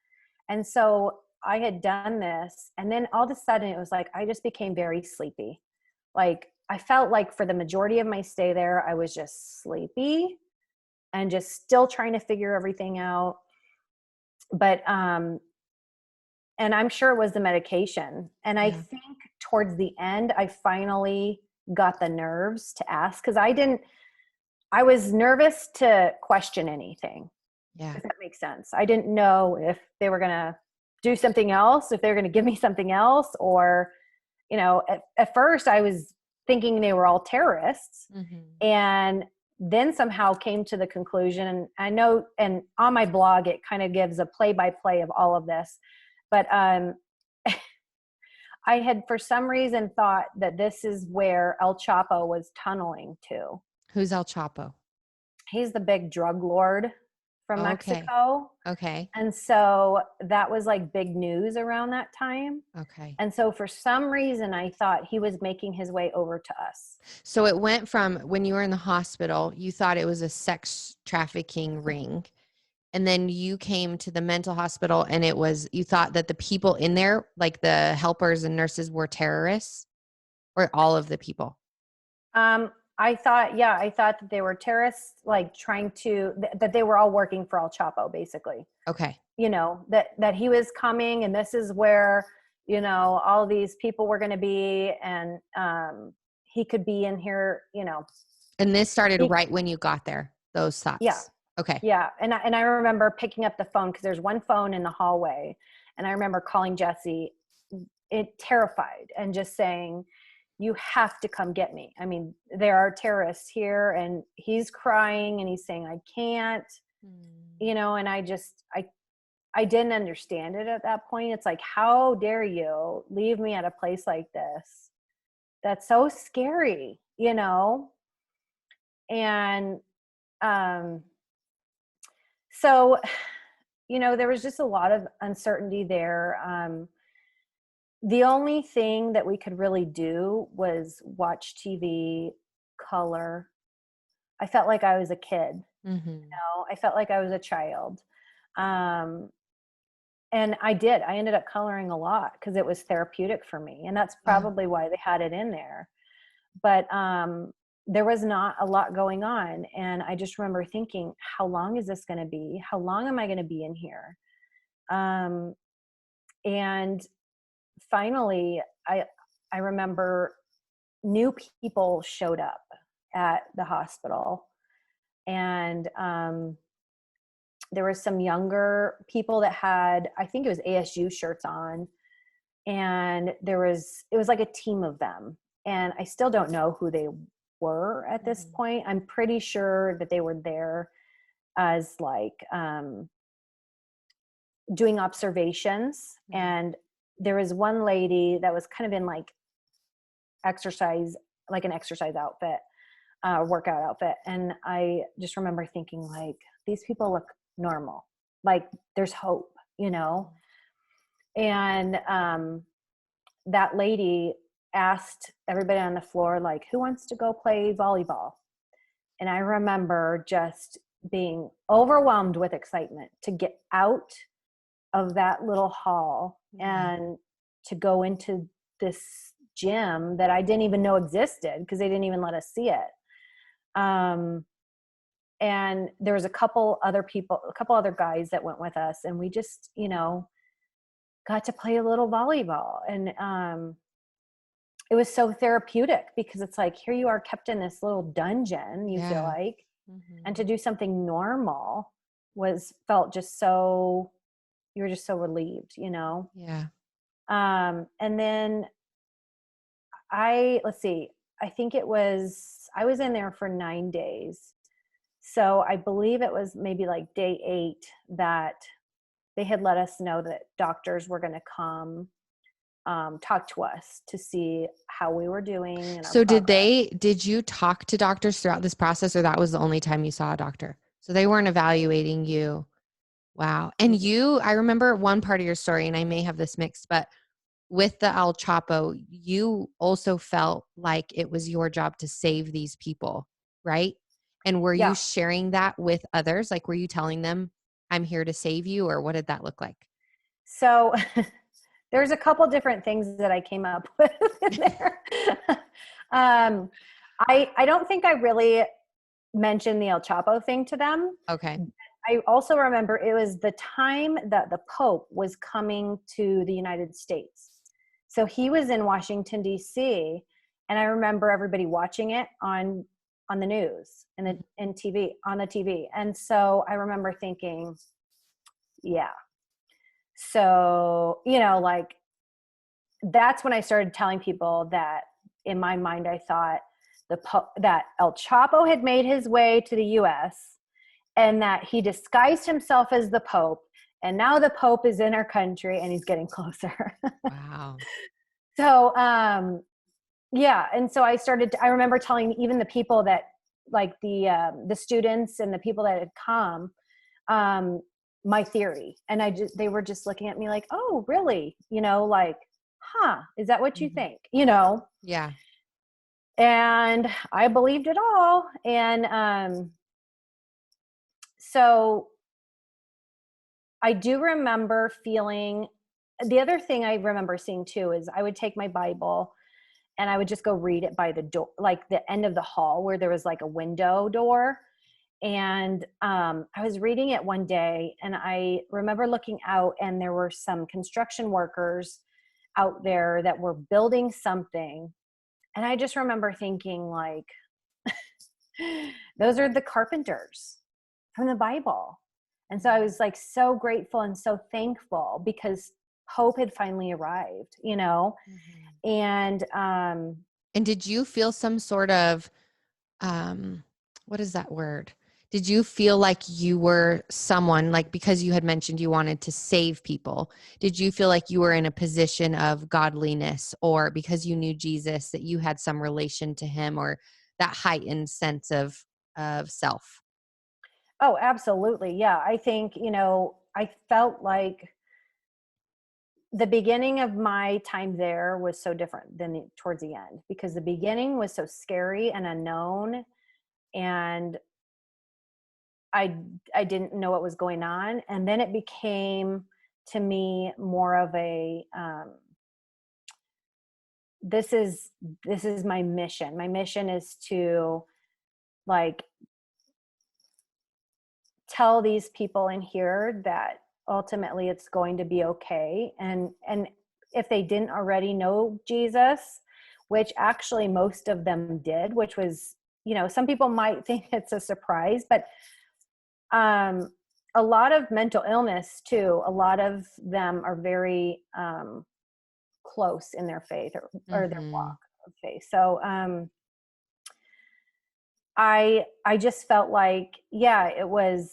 And so I had done this, and then all of a sudden it was like I just became very sleepy. Like, I felt like for the majority of my stay there, I was just sleepy and just still trying to figure everything out. But and I'm sure it was the medication. And I Yeah. think towards the end, I finally got the nerves to ask, because I was nervous to question anything, Yeah. if that makes sense. I didn't know if they were going to do something else, if they were going to give me something else, or, at first I was thinking they were all terrorists. Mm-hmm. And then somehow came to the conclusion, I know, and on my blog, it kind of gives a play-by-play of all of this, but I had for some reason thought that this is where El Chapo was tunneling to. Who's El Chapo? He's the big drug lord from Okay. Mexico. Okay. And so that was like big news around that time. Okay. And so for some reason, I thought he was making his way over to us. So it went from when you were in the hospital, you thought it was a sex trafficking ring. And then you came to the mental hospital and you thought that the people in there, like the helpers and nurses, were terrorists, or all of the people? I thought that they were terrorists, like trying to, that they were all working for El Chapo, basically. Okay. That he was coming, and this is where, all these people were going to be, and he could be in here, And this started right when you got there, those thoughts? Yeah. Okay. Yeah. And I remember picking up the phone, because there's one phone in the hallway, and I remember calling Jesse, terrified, and just saying, you have to come get me. I mean, there are terrorists here, and he's crying and he's saying, I can't, and I didn't understand it at that point. It's like, how dare you leave me at a place like this? That's so scary, And, so, there was just a lot of uncertainty there. The only thing that we could really do was watch TV, color. I felt like I was a kid. Mm-hmm. I felt like I was a child. And I ended up coloring a lot because it was therapeutic for me. And that's probably why they had it in there. But there was not a lot going on. And I just remember thinking, how long is this going to be? How long am I going to be in here? And finally, I remember new people showed up at the hospital, and there were some younger people that had, I think it was ASU shirts on, and it was like a team of them. And I still don't know who they were at this point. I'm pretty sure that they were there as like doing observations. And there was one lady that was kind of in like an exercise outfit, workout outfit. And I just remember thinking, like, these people look normal. Like, there's hope, And that lady asked everybody on the floor, like, who wants to go play volleyball? And I remember just being overwhelmed with excitement to get out of that little hall and to go into this gym that I didn't even know existed, because they didn't even let us see it. And there was a couple other guys that went with us, and we just, got to play a little volleyball. And it was so therapeutic, because it's like, here you are kept in this little dungeon, you feel like, and to do something normal felt just so, you were just so relieved, Yeah. And then I think I was in there for 9 days. So I believe it was maybe like day 8 that they had let us know that doctors were going to come talk to us to see how we were doing. And so did you talk to doctors throughout this process, or that was the only time you saw a doctor? So they weren't evaluating you. Wow. And I remember one part of your story, and I may have this mixed, but with the El Chapo, you also felt like it was your job to save these people, right? And were you sharing that with others? Like, were you telling them, I'm here to save you, or what did that look like? So there's a couple different things that I came up with in there. I don't think I really mentioned the El Chapo thing to them. Okay. I also remember it was the time that the Pope was coming to the United States. So he was in Washington, D.C., and I remember everybody watching it on the news and in TV, on the TV. And so I remember thinking, yeah. So, like, that's when I started telling people that in my mind, I thought that El Chapo had made his way to the U.S. and that he disguised himself as the Pope. And now the Pope is in our country and he's getting closer. Wow. So, yeah. And so I remember telling even the people that, like, the students and the people that had come, my theory. And they were just looking at me like, oh, really? Like, huh, is that what you think? Yeah. And I believed it all. And, so I do remember feeling, the other thing I remember seeing too is I would take my Bible and I would just go read it by the door, like the end of the hall where there was like a window door. And I was reading it one day and I remember looking out and there were some construction workers out there that were building something. And I just remember thinking, like, those are the carpenters from the Bible. And so I was like so grateful and so thankful because hope had finally arrived, And did you feel some sort of, what is that word? Did you feel like you were someone, like, because you had mentioned you wanted to save people, did you feel like you were in a position of godliness, or because you knew Jesus that you had some relation to him, or that heightened sense of self? oh, absolutely. Yeah. I think, I felt like the beginning of my time there was so different than towards the end, because the beginning was so scary and unknown, and I didn't know what was going on. And then it became to me more of a, this is my mission. My mission is to, like, tell these people in here that ultimately it's going to be okay. And if they didn't already know Jesus, which actually most of them did, which was, some people might think it's a surprise, but a lot of mental illness too, a lot of them are very close in their faith or their Mm-hmm. walk of faith. So I just felt like, yeah, it was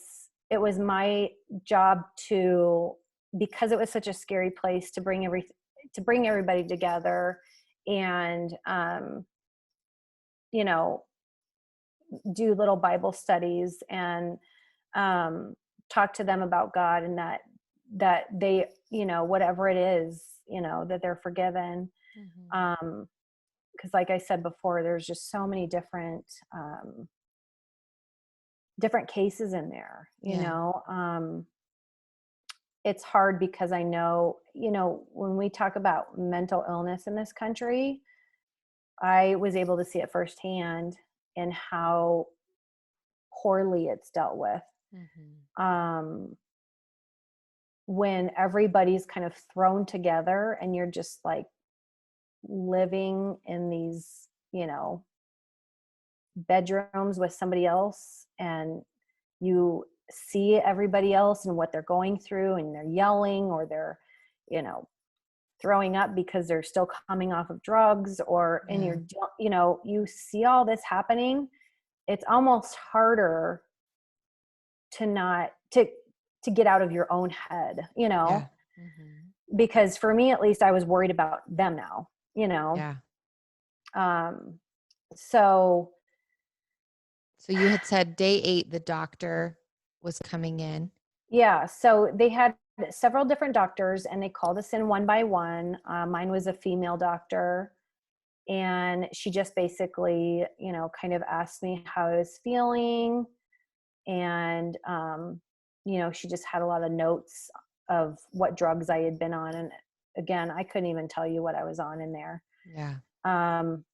my job to, because it was such a scary place, to bring everybody together and do little Bible studies and talk to them about God, and that they, whatever it is, that they're forgiven. Mm-hmm. Because like I said before, there's just so many different cases in there, Yeah. It's hard because I know, when we talk about mental illness in this country, I was able to see it firsthand in how poorly it's dealt with. Mm-hmm. When everybody's kind of thrown together and you're just like living in these, bedrooms with somebody else, and you see everybody else and what they're going through, and they're yelling, or they're, throwing up because they're still coming off of drugs, and Yeah. you see all this happening. It's almost harder to not to get out of your own head, Yeah. Mm-hmm. because for me, at least, I was worried about them now, Yeah. um so So you had said day 8, the doctor was coming in. yeah, so they had several different doctors and they called us in one by one. Mine was a female doctor, and she just basically, kind of asked me how I was feeling. And, she just had a lot of notes of what drugs I had been on. And again, I couldn't even tell you what I was on in there. Yeah. Um,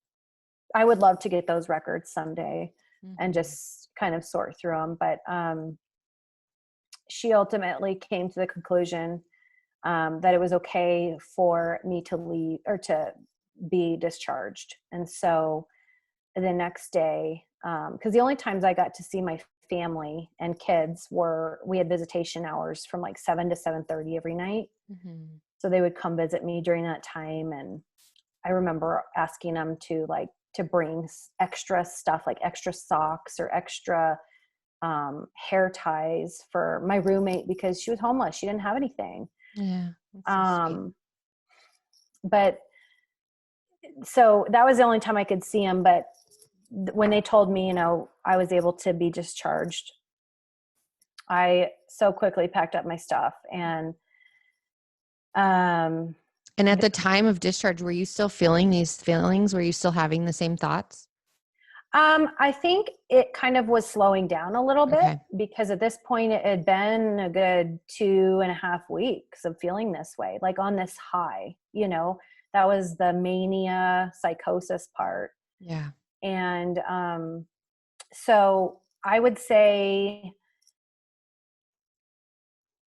I would love to get those records someday and Mm-hmm. just kind of sort through them. But she ultimately came to the conclusion that it was okay for me to leave or to be discharged. And so the next day, because the only times I got to see my family and kids we had visitation hours from like 7 to 7:30 every night. Mm-hmm. So they would come visit me during that time. And I remember asking them to bring extra stuff, like extra socks or extra hair ties for my roommate because she was homeless. She didn't have anything. Yeah. That's so sweet. But so that was the only time I could see him. But when they told me, I was able to be discharged, I so quickly packed up my stuff. And at the time of discharge, were you still feeling these feelings? Were you still having the same thoughts? I think it kind of was slowing down a little bit Okay. because at this point it had been a good 2.5 weeks of feeling this way, like on this high, that was the mania psychosis part. Yeah. And so I would say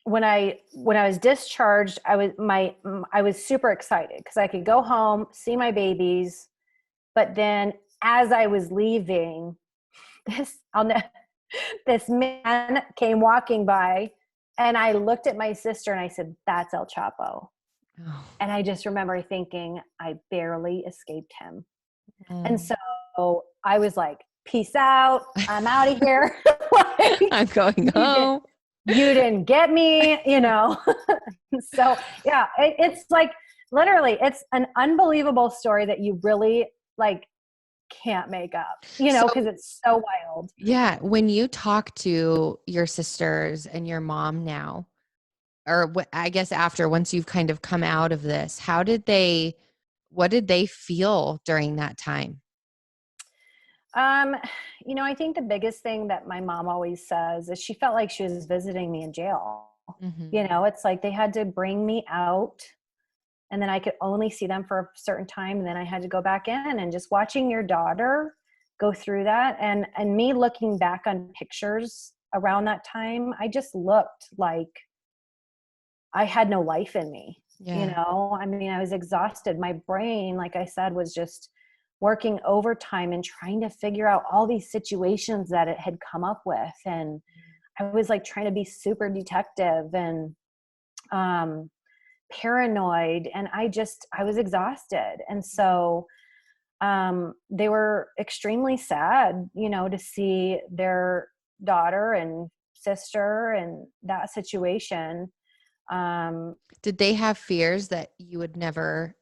when I was discharged, I was super excited because I could go home, see my babies. But then as I was leaving, this man came walking by, and I looked at my sister and I said, "That's El Chapo." Oh. And I just remember thinking, I barely escaped him. And so I was like, "Peace out. I'm out of here." Like, I'm going home. You didn't get me, So yeah, it's like literally, it's an unbelievable story that you really like can't make up, because it's so wild. Yeah. When you talk to your sisters and your mom now, or I guess once you've kind of come out of this, what did they feel during that time? I think the biggest thing that my mom always says is she felt like she was visiting me in jail. Mm-hmm. It's like they had to bring me out, and then I could only see them for a certain time, and then I had to go back in. And just watching your daughter go through that, and me looking back on pictures around that time, I just looked like I had no life in me. Yeah. I mean, I was exhausted. My brain, like I said, was just working overtime and trying to figure out all these situations that it had come up with. And I was like trying to be super detective and paranoid. And I was exhausted. And so they were extremely sad, to see their daughter and sister and that situation. Did they have fears that you would never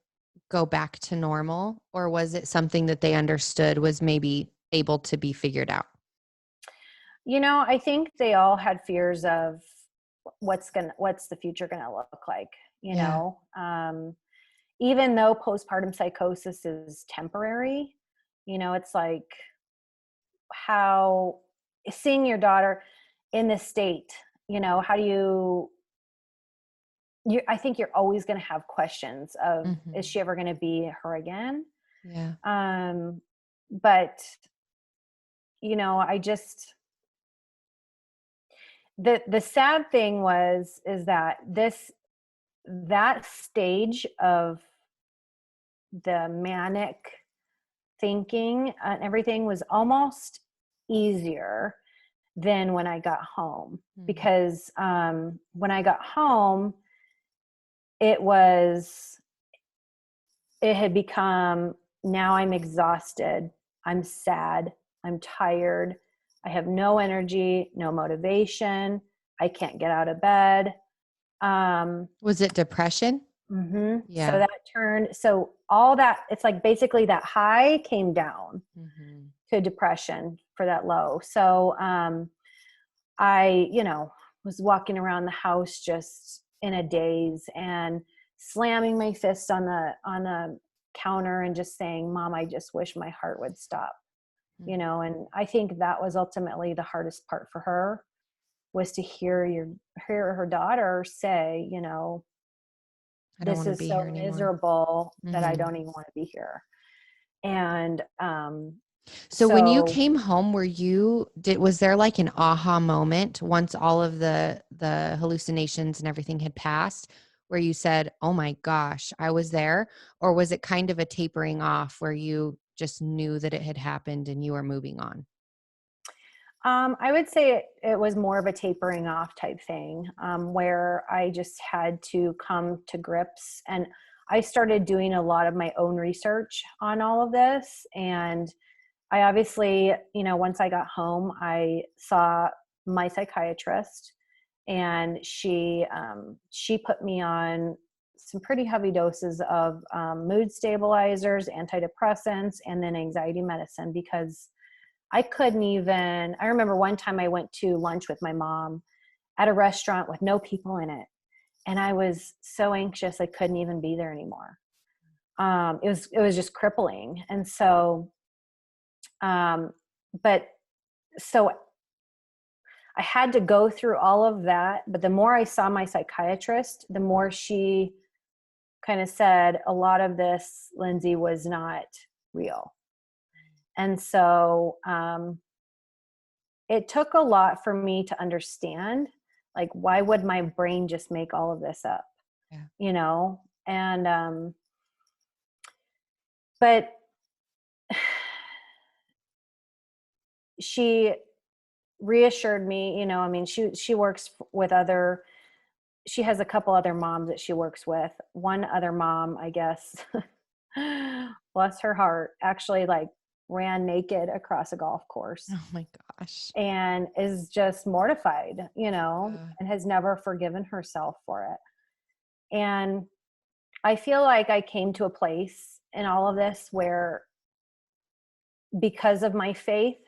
go back to normal, or was it something that they understood was maybe able to be figured out? I think they all had fears of what's the future going to look like, even though postpartum psychosis is temporary, it's like how seeing your daughter in this state, how do I think you're always going to have questions of, Mm-hmm. is she ever going to be her again? Yeah. But, I just, the sad thing is that that stage of the manic thinking and everything was almost easier than when I got home. Mm-hmm. Because when I got home, it had become, now I'm exhausted, I'm sad, I'm tired, I have no energy, no motivation, I can't get out of bed. Was it depression? Mm-hmm. Yeah. So all that, it's like basically that high came down Mm-hmm. to depression for that low. So I, was walking around the house just in a daze and slamming my fists on the counter and just saying, "Mom, I just wish my heart would stop." Mm-hmm. And I think that was ultimately the hardest part for her, was to hear her daughter say, I don't "This want to is be so here anymore." miserable that I Mm-hmm. don't even want to be here." And So when you came home, was there like an aha moment once all of the hallucinations and everything had passed? where you said, oh my gosh, I was there? Or was it kind of a tapering off where you just knew that it had happened and you were moving on? I would say it was more of a tapering off type thing, where I just had to come to grips, and I started doing a lot of my own research on all of this. And I obviously, once I got home, I saw my psychiatrist, and she put me on some pretty heavy doses of mood stabilizers, antidepressants, and then anxiety medicine, because I remember one time I went to lunch with my mom at a restaurant with no people in it. And I was so anxious, I couldn't even be there anymore. It was just crippling. And so, but so I had to go through all of that. But the more I saw my psychiatrist, the more she kind of said, a lot of this, Lindsey, was not real. And so, it took a lot for me to understand, like, why would my brain just make all of this up? Yeah. And but she reassured me, I mean, she works with she has a couple other moms that she works with. One other mom, I guess, bless her heart, actually like ran naked across a golf course Oh my gosh. and is just mortified, Uh, and has never forgiven herself for it. And I feel like I came to a place in all of this where, because of my faith,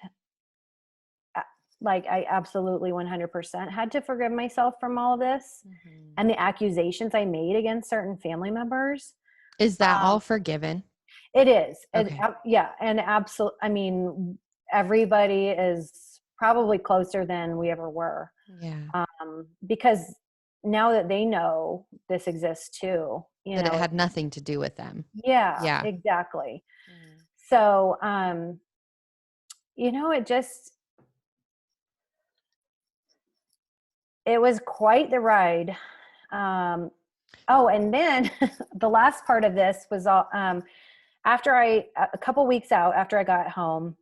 like, I absolutely 100% had to forgive myself from all of this mhm. and the accusations I made against certain family members. Is that Um, all forgiven? it is. Okay. Yeah. And absolutely, I mean, everybody is probably closer than we ever were. Yeah. Because now that they know this exists too, That it had nothing to do with them. yeah, Yeah. exactly. Mhm. So, it just, it was quite the ride. Oh, and then the last part of this was all, after a couple weeks out after I got home,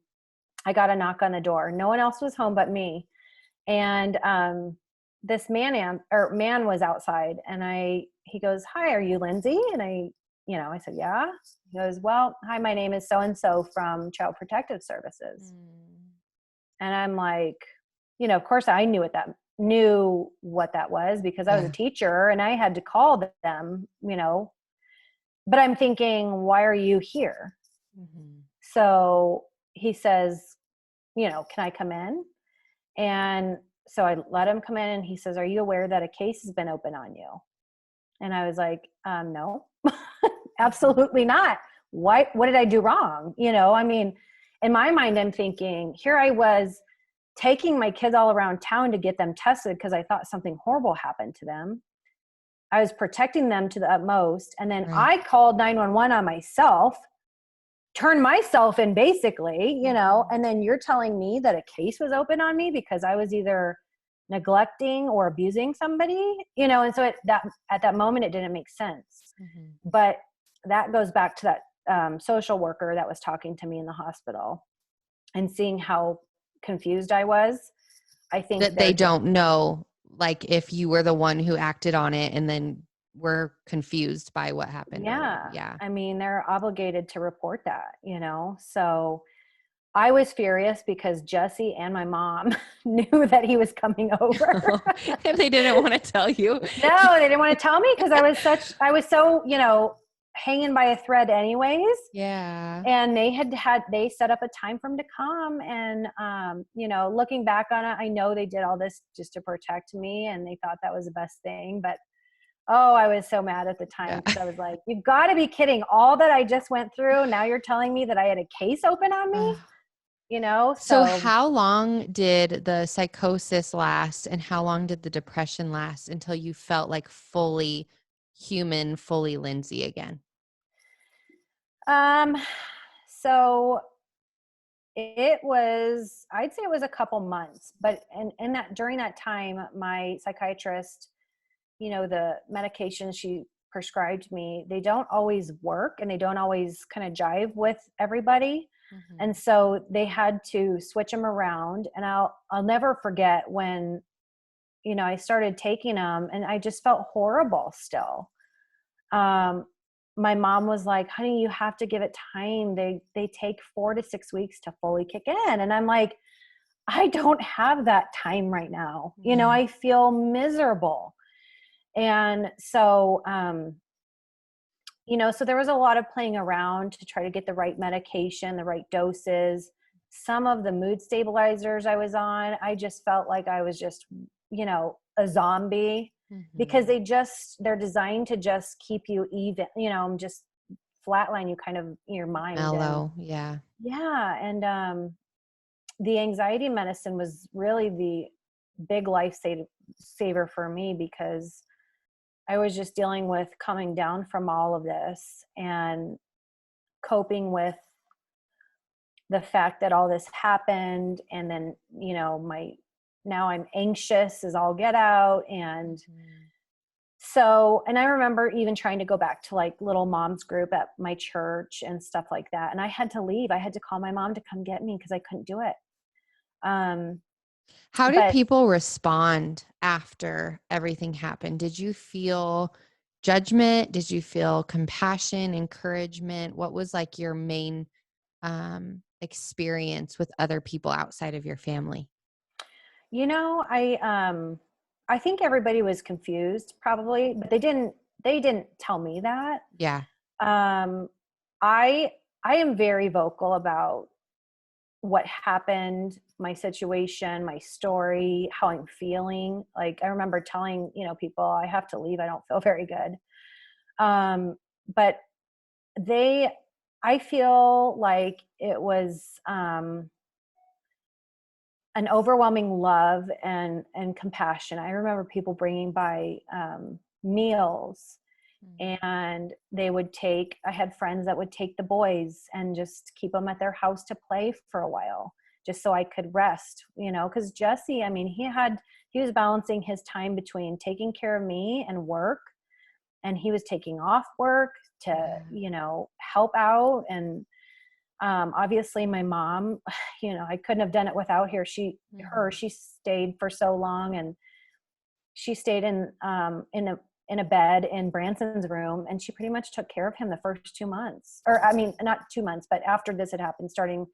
I got a knock on the door. No one else was home but me. And this man was outside, and he goes, "Hi, are you Lindsey?" And I said, "Yeah." He goes, "Well, hi, my name is so-and-so from Child Protective Services." Mm. And I'm like, of course I knew what that was, because I was a Yeah. teacher and I had to call them, but I'm thinking, why are you here? Mhm. So he says, "Can I come in?" And so I let him come in, and he says, "Are you aware that a case has been open on you?" And I was like, "No, Mhm. absolutely not. What did I do wrong?" I mean, in my mind, I'm thinking, here I was taking my kids all around town to get them tested because I thought something horrible happened to them. I was protecting them to the utmost. And then Right. I called 911 on myself, turned myself in basically, Mhm. and then you're telling me that a case was open on me because I was either neglecting or abusing somebody, and so that at that moment, it didn't make sense. Mhm. But that goes back to that social worker that was talking to me in the hospital, and seeing how confused I was. I think That they they're just, don't know, like, if you were the one who acted on it and then were confused by what happened or what. yeah. Yeah. I mean, they're obligated to report that, So I was furious because Jesse and my mom knew that he was coming over. If they didn't wanna tell you. No, they didn't want to tell me because I was so, hanging by a thread anyways. Yeah. And they set up a time for him to come. And, looking back on it, I know they did all this just to protect me, and they thought that was the best thing. But, oh, I was so mad at the time, Yeah. because I was like, you've got to be kidding. All that I just went through, now you're telling me that I had a case open on me, So So, how long did the psychosis last and how long did the depression last until you felt like fully human, fully Lindsey again? um, so I'd say it was a couple months, but in that during that time, my psychiatrist, the medications she prescribed me, they don't always work and they don't always kind of jive with everybody. And so they had to switch them around. And I'll never forget when, I started taking them and I just felt horrible still. My mom was like, honey, you have to give it time. They take 4 to 6 weeks to fully kick in. And I'm like, I don't have that time right now. I feel miserable. And so, so there was a lot of playing around to try to get the right medication, the right doses. Some of the mood stabilizers I was on, I just felt like I was just, a zombie, because they're designed to just keep you even, just flatline you kind of your mind. Mellow. Yeah. Yeah. And, the anxiety medicine was really the big saver for me, because I was just dealing with coming down from all of this and coping with the fact that all this happened. And then, now I'm anxious as all get out. And so, and I remember even trying to go back to like little moms group at my church and stuff like that. And I had to leave. I had to call my mom to come get me because I couldn't do it. How did But people respond after everything happened? Did you feel judgment? Did you feel compassion, encouragement? What was like your main experience with other people outside of your family? I think everybody was confused probably, but they didn't tell me that. Yeah. Um, I am very vocal about what happened, my situation, my story, how I'm feeling. Like I remember telling, people I have to leave. I don't feel very good. But I feel like it was, an overwhelming love and compassion. I remember people bringing by, meals, and I had friends that would take the boys and just keep them at their house to play for a while, just so I could rest, because Jesse, I mean, he was balancing his time between taking care of me and work, and he was taking off work to, help out. And, obviously my mom, I couldn't have done it without her. She stayed for so long, and she stayed in a bed in Branson's room, and she pretty much took care of him the first 2 months, or I mean, not 2 months, but after this had happened, starting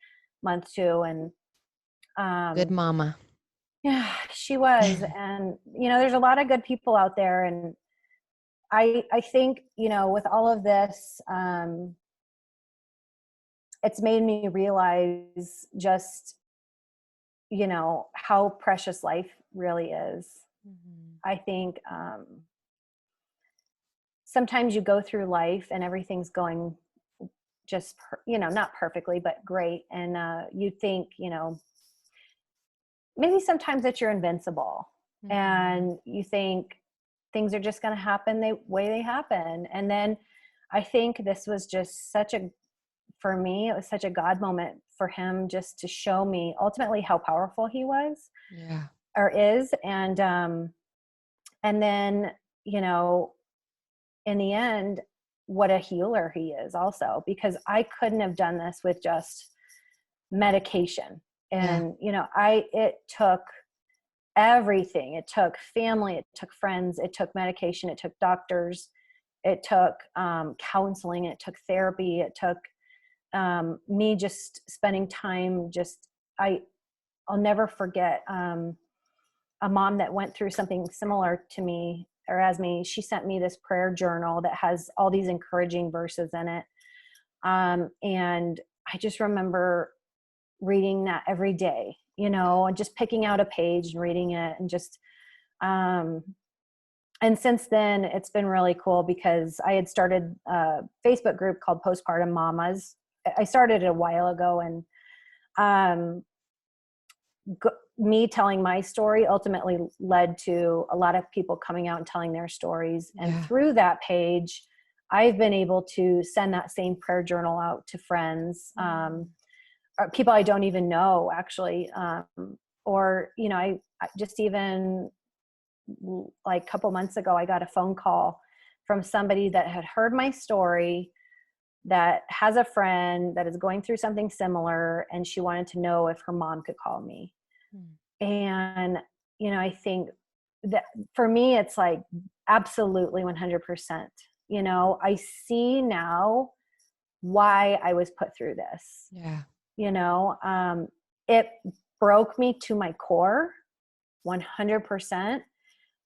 month 2. And, Good mama. yeah, she was. And, there's a lot of good people out there. And I think, with all of this, it's made me realize just, how precious life really is. I think, sometimes you go through life and everything's going just, not perfectly, but great. And you think, maybe sometimes that you're invincible, and you think things are just going to happen the way they happen. And then I think this was just for me, it was such a God moment for him, just to show me ultimately how powerful he was, or is. And then, in the end, what a healer he is also, because I couldn't have done this with just medication. And, it took everything. It took family, it took friends, it took medication, it took doctors, it took counseling, it took therapy, it took me just spending time. I'll never forget a mom that went through something similar to me, or as me. She sent me this prayer journal that has all these encouraging verses in it. And I just remember reading that every day, and just picking out a page and reading it, and just, and since then it's been really cool, because I had started a Facebook group called Postpartum Mamas. I started it a while ago, and, me telling my story ultimately led to a lot of people coming out and telling their stories. And through that page, I've been able to send that same prayer journal out to friends, or people I don't even know, actually. Or, I just even like a couple months ago, I got a phone call from somebody that had heard my story, that has a friend that is going through something similar, and she wanted to know if her mom could call me. Mm. And, I think that for me, it's like absolutely 100%. I see now why I was put through this. Yeah. It broke me to my core 100%.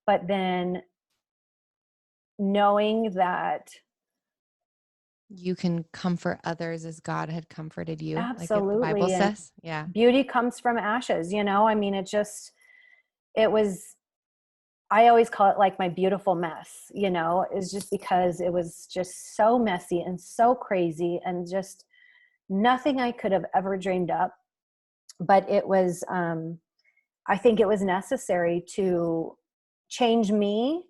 But then knowing that You can comfort others as God had comforted you, like the Bible absolutely, and says. Yeah. beauty comes from ashes, I mean, it was, I always call it like my beautiful mess, is just because it was just so messy and so crazy and just nothing I could have ever dreamed up. But it was, I think it was necessary to change me,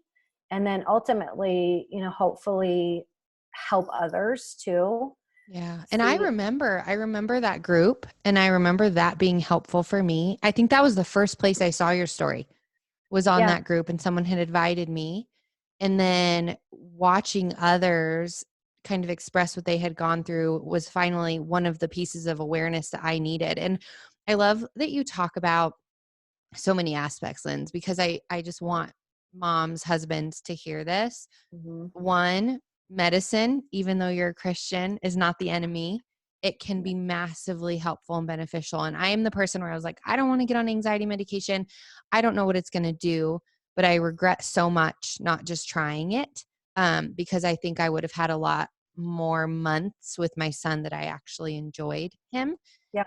and then ultimately, hopefully help others too. Yeah. And I See, remember that group, and I remember that being helpful for me. I think that was the first place I saw your story, was on yeah, that group, and someone had invited me. And then watching others kind of express what they had gone through was finally one of the pieces of awareness that I needed. And I love that you talk about so many aspects, Linz, because I just want moms, husbands to hear this. hmm, One, medicine, even though you're a Christian, is not the enemy. It can be massively helpful and beneficial. And I am the person where I was like, I don't want to get on anxiety medication. I don't know what it's going to do, but I regret so much not just trying it, because I think I would have had a lot more months with my son that I actually enjoyed him. yeah,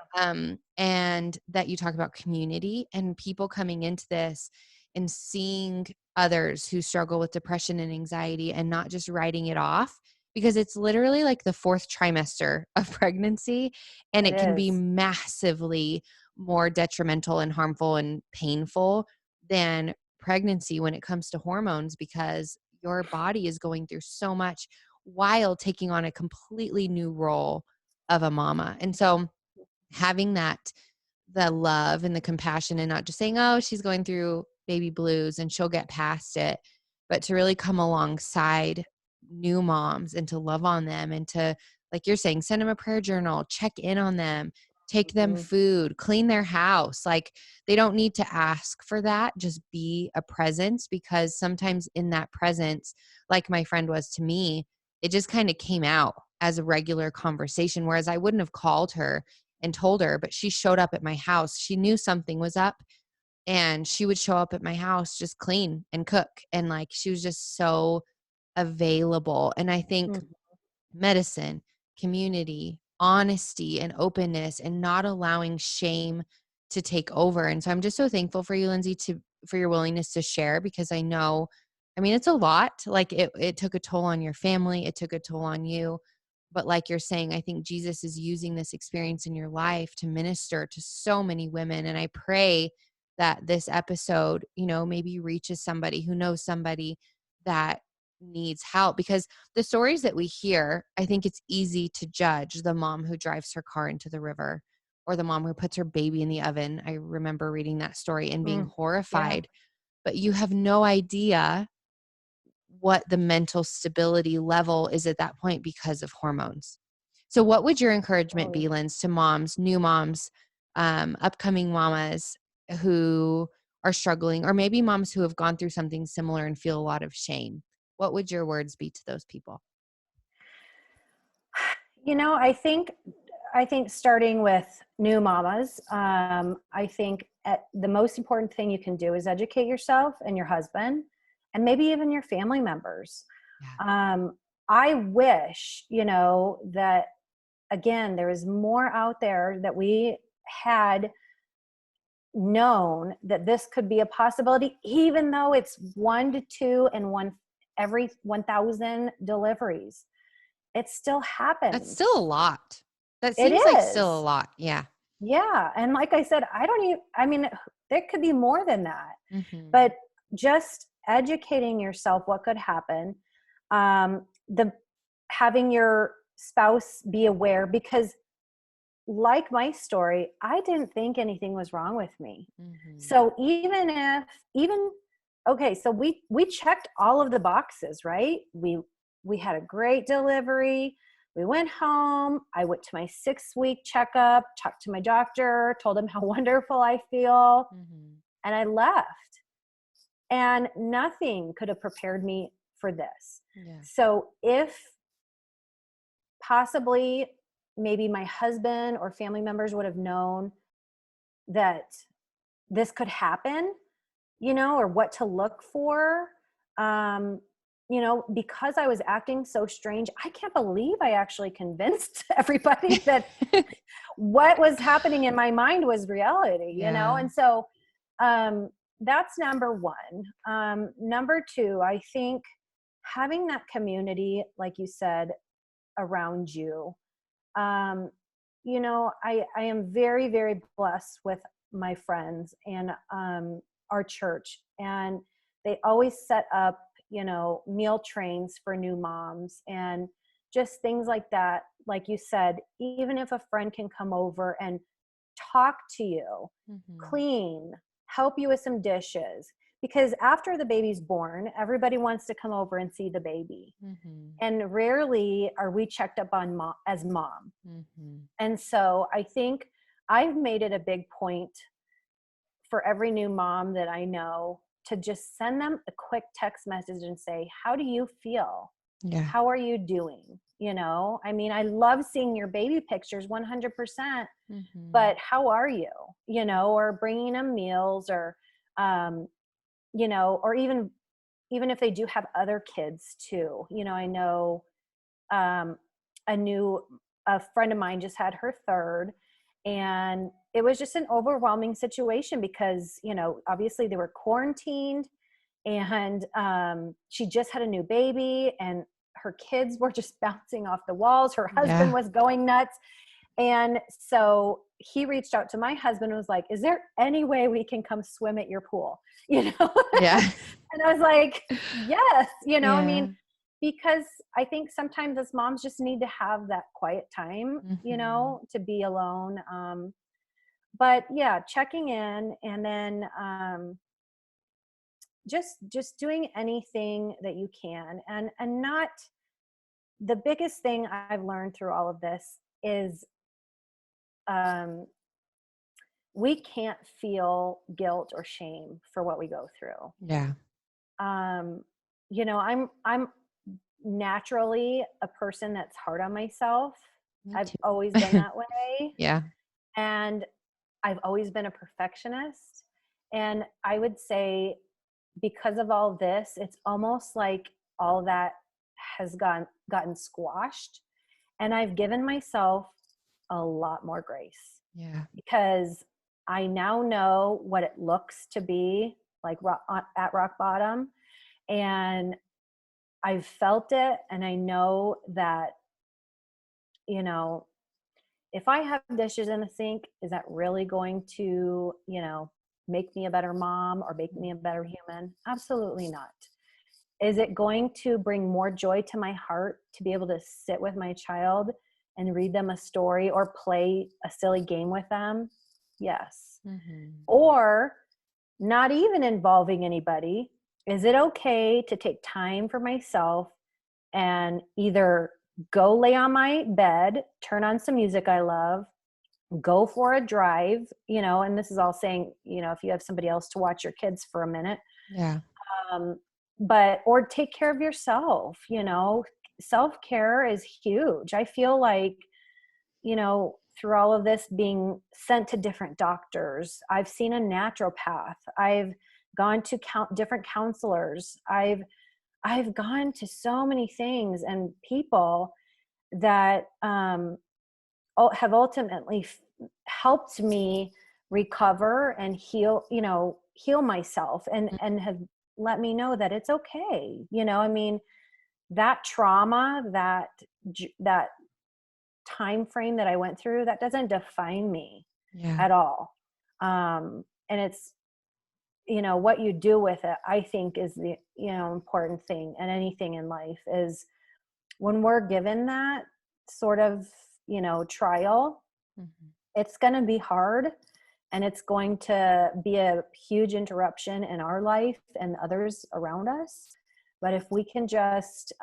And that you talk about community and people coming into this and seeing others who struggle with depression and anxiety and not just writing it off, because it's literally like the fourth trimester of pregnancy, and it it can be is. massively more detrimental and harmful and painful than pregnancy when it comes to hormones, because your body is going through so much while taking on a completely new role of a mama. And so having that, the love and the compassion, and not just saying, oh, she's going through baby blues and she'll get past it, but to really come alongside new moms and to love on them and to, like you're saying, send them a prayer journal, check in on them, take them Mhm. food, clean their house. Like, they don't need to ask for that. Just be a presence, because sometimes in that presence, like my friend was to me, it just kind of came out as a regular conversation, whereas I wouldn't have called her and told her, but she showed up at my house. She knew something was up, and she would show up at my house, just clean and cook. And like, she was just so available. And I think Mhm. medicine, community, honesty, and openness, and not allowing shame to take over. And so I'm just so thankful for you, Lindsey, for your willingness to share, because I know, I mean, it's a lot. Like, it took a toll on your family. It took a toll on you. But like you're saying, I think Jesus is using this experience in your life to minister to so many women. And I pray that this episode, maybe reaches somebody who knows somebody that needs help, because the stories that we hear, I think it's easy to judge the mom who drives her car into the river, or the mom who puts her baby in the oven. I remember reading that story and being Mm. Yeah, horrified, but you have no idea what the mental stability level is at that point because of hormones. So what would your encouragement totally. be, Linz, to moms, new moms, upcoming mamas who are struggling, or maybe moms who have gone through something similar and feel a lot of shame? What would your words be to those people? I think starting with new mamas, I think the most important thing you can do is educate yourself and your husband, and maybe even your family members. Yeah. I wish, that again, there is more out there, that we had known that this could be a possibility, even though it's 1 to 2 and one every 1,000 deliveries. It still That's still a happens. lot. That It seems like still a is. lot. Yeah. Yeah. And like I said, I mean, there could be more than that. Hmm. But just educating yourself what could happen, the having your spouse be aware, because like my story, I didn't think anything was wrong with me. Hmm. So even okay, so we checked all of the boxes, right? We had a great delivery. We went home. I went to my 6-week checkup, talked to my doctor, told him how wonderful I feel, Mm-hmm. and I left. And nothing could have prepared me for this. Yeah. So if possibly maybe my husband or family members would have known that this could happen, or what to look for, because I was acting so strange, I can't believe I actually convinced everybody that what was happening in my mind was reality, Yeah. And so that's number one. Number two, I think having that community, like you said, around you. I am very, very blessed with my friends and our church, and they always set up, meal trains for new moms and just things like that. Like you said, even if a friend can come over and talk to you, Mm-hmm. clean, help you with some dishes, because after the baby's born, everybody wants to come over and see the baby. Mm-hmm. And rarely are we checked up on as mom. Mm-hmm. And so I think I've made it a big point for every new mom that I know to just send them a quick text message and say, how do you feel? Yeah. How are you doing? I mean, I love seeing your baby pictures 100%, Mm-hmm. but how are you? Or bringing them meals, or, or even if they do have other kids too. I know um, a friend of mine just had her third, and it was just an overwhelming situation because, obviously they were quarantined, and she just had a new baby, and her kids were just bouncing off the walls. Her husband Yeah. was going nuts. And so he reached out to my husband and was like, is there any way we can come swim at your pool? Yeah. And I was like, yes, I Yeah. mean, because I think sometimes as moms just need to have that quiet time, Mm-hmm. to be alone. But yeah, checking in, and then just doing anything that you can, and not, the biggest thing I've learned through all of this is um, we can't feel guilt or shame for what we go through. Yeah. Um, I'm naturally a person that's hard on myself. Me I've always been too. that way. Yeah. And I've always been a perfectionist. And I would say, because of all this, it's almost like all that has gotten squashed. And I've given myself a lot more grace, Yeah. because I now know what it looks to be like at rock bottom. And I've felt it. And I know that, if I have dishes in the sink, is that really going to, make me a better mom or make me a better human? Absolutely not. Is it going to bring more joy to my heart to be able to sit with my child and read them a story or play a silly game with them? Yes. Mm-hmm. Or not even involving anybody. Is it okay to take time for myself and either go lay on my bed, turn on some music I love, go for a drive, and this is all saying, if you have somebody else to watch your kids for a minute, Yeah. um, or take care of yourself. Self-care is huge. I feel like, through all of this, being sent to different doctors, I've seen a naturopath, I've gone to different counselors, I've gone to so many things and people that have ultimately helped me recover and heal myself, and have let me know that it's okay. I mean, that trauma, that time frame that I went through, that doesn't define me Yeah. at all. And it's, what you do with it, I think, is the, important thing. And anything in life is, when we're given that sort of, trial, Mm-hmm. it's going to be hard. and it's going to be a huge interruption in our life and others around us. But if we can just,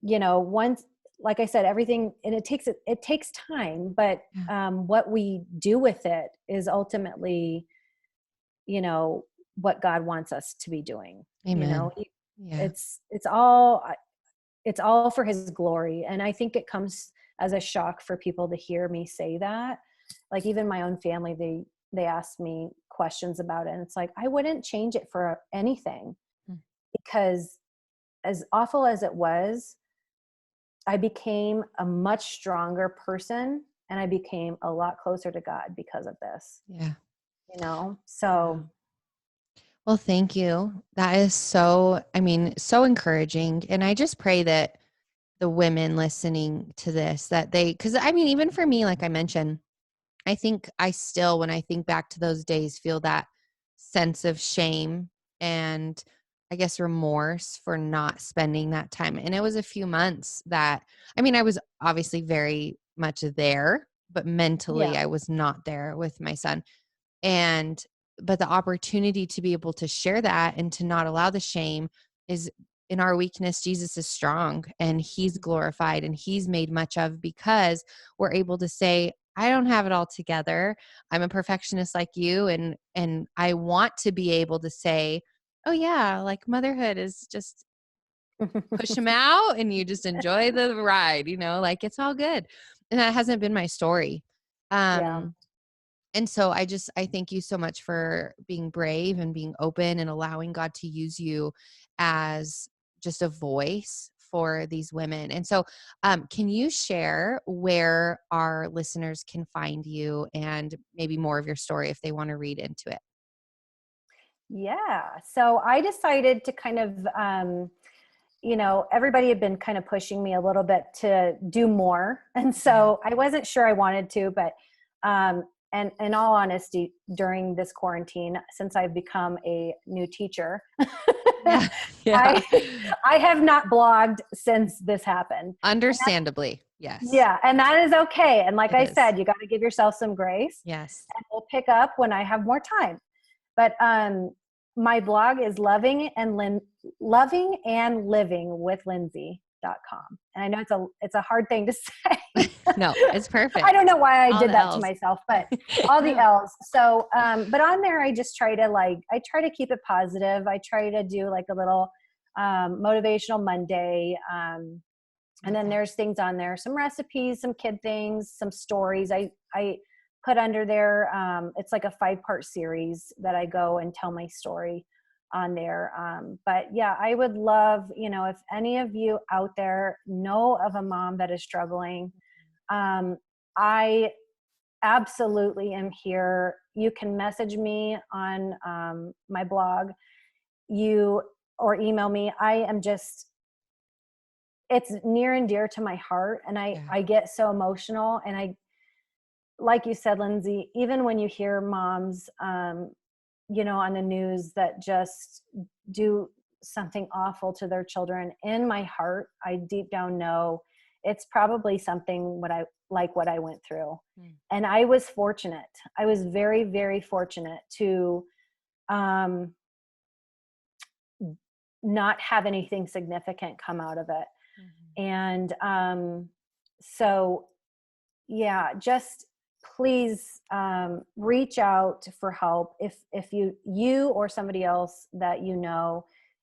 once, like I said, everything, and it takes time, but what we do with it is ultimately, what God wants us to be doing. Amen. Yeah. It's all for his glory. And I think it comes as a shock for people to hear me say that. Like even my own family, they asked me questions about it. And it's like, I wouldn't change it for anything, because as awful as it was, I became a much stronger person, and I became a lot closer to God because of this. Yeah. So. Well, thank you. That is so encouraging. And I just pray that the women listening to this, because even for me, like I mentioned, I think I still, when I think back to those days, feel that sense of shame and I guess remorse for not spending that time. And it was a few months that, I was obviously very much there, but mentally Yeah. I was not there with my son. But the opportunity to be able to share that and to not allow the shame is, in our weakness, Jesus is strong and he's glorified and he's made much of, because we're able to say, I don't have it all together. I'm a perfectionist like you. And I want to be able to say, oh yeah, like motherhood is just push him out and you just enjoy the ride, like it's all good. And that hasn't been my story. Yeah. And so I thank you so much for being brave and being open and allowing God to use you as just a voice for these women. And so, can you share where our listeners can find you and maybe more of your story if they want to read into it? Yeah. So I decided to kind of, everybody had been kind of pushing me a little bit to do more. And so I wasn't sure I wanted to, but, and in all honesty, during this quarantine, since I've become a new teacher, Yeah. I have not blogged since this happened. Understandably. Yes. Yeah. And that is okay. And like It I is. said, you got to give yourself some grace, Yes. and we'll pick up when I have more time. But my blog is loving and living with Lindsey.com. And I know it's a hard thing to say. No, it's perfect. I don't know why I All did the that to L's. myself, but all the No. L's. So, but on there, I just try to keep it positive. I try to do like a little motivational Monday. And then there's things on there, some recipes, some kid things, some stories. I put under there, it's like a 5-part series that I go and tell my story on there. But yeah, I would love, if any of you out there know of a mom that is struggling, I absolutely am here. You can message me on my blog, or email me. It's near and dear to my heart. And I get so emotional. And like you said, Lindsey, even when you hear moms, on the news that just do something awful to their children, in my heart, I deep down know it's probably something what I went through. And I was fortunate. I was very, very fortunate to not have anything significant come out of it. And so, yeah, just please reach out for help if you or somebody else that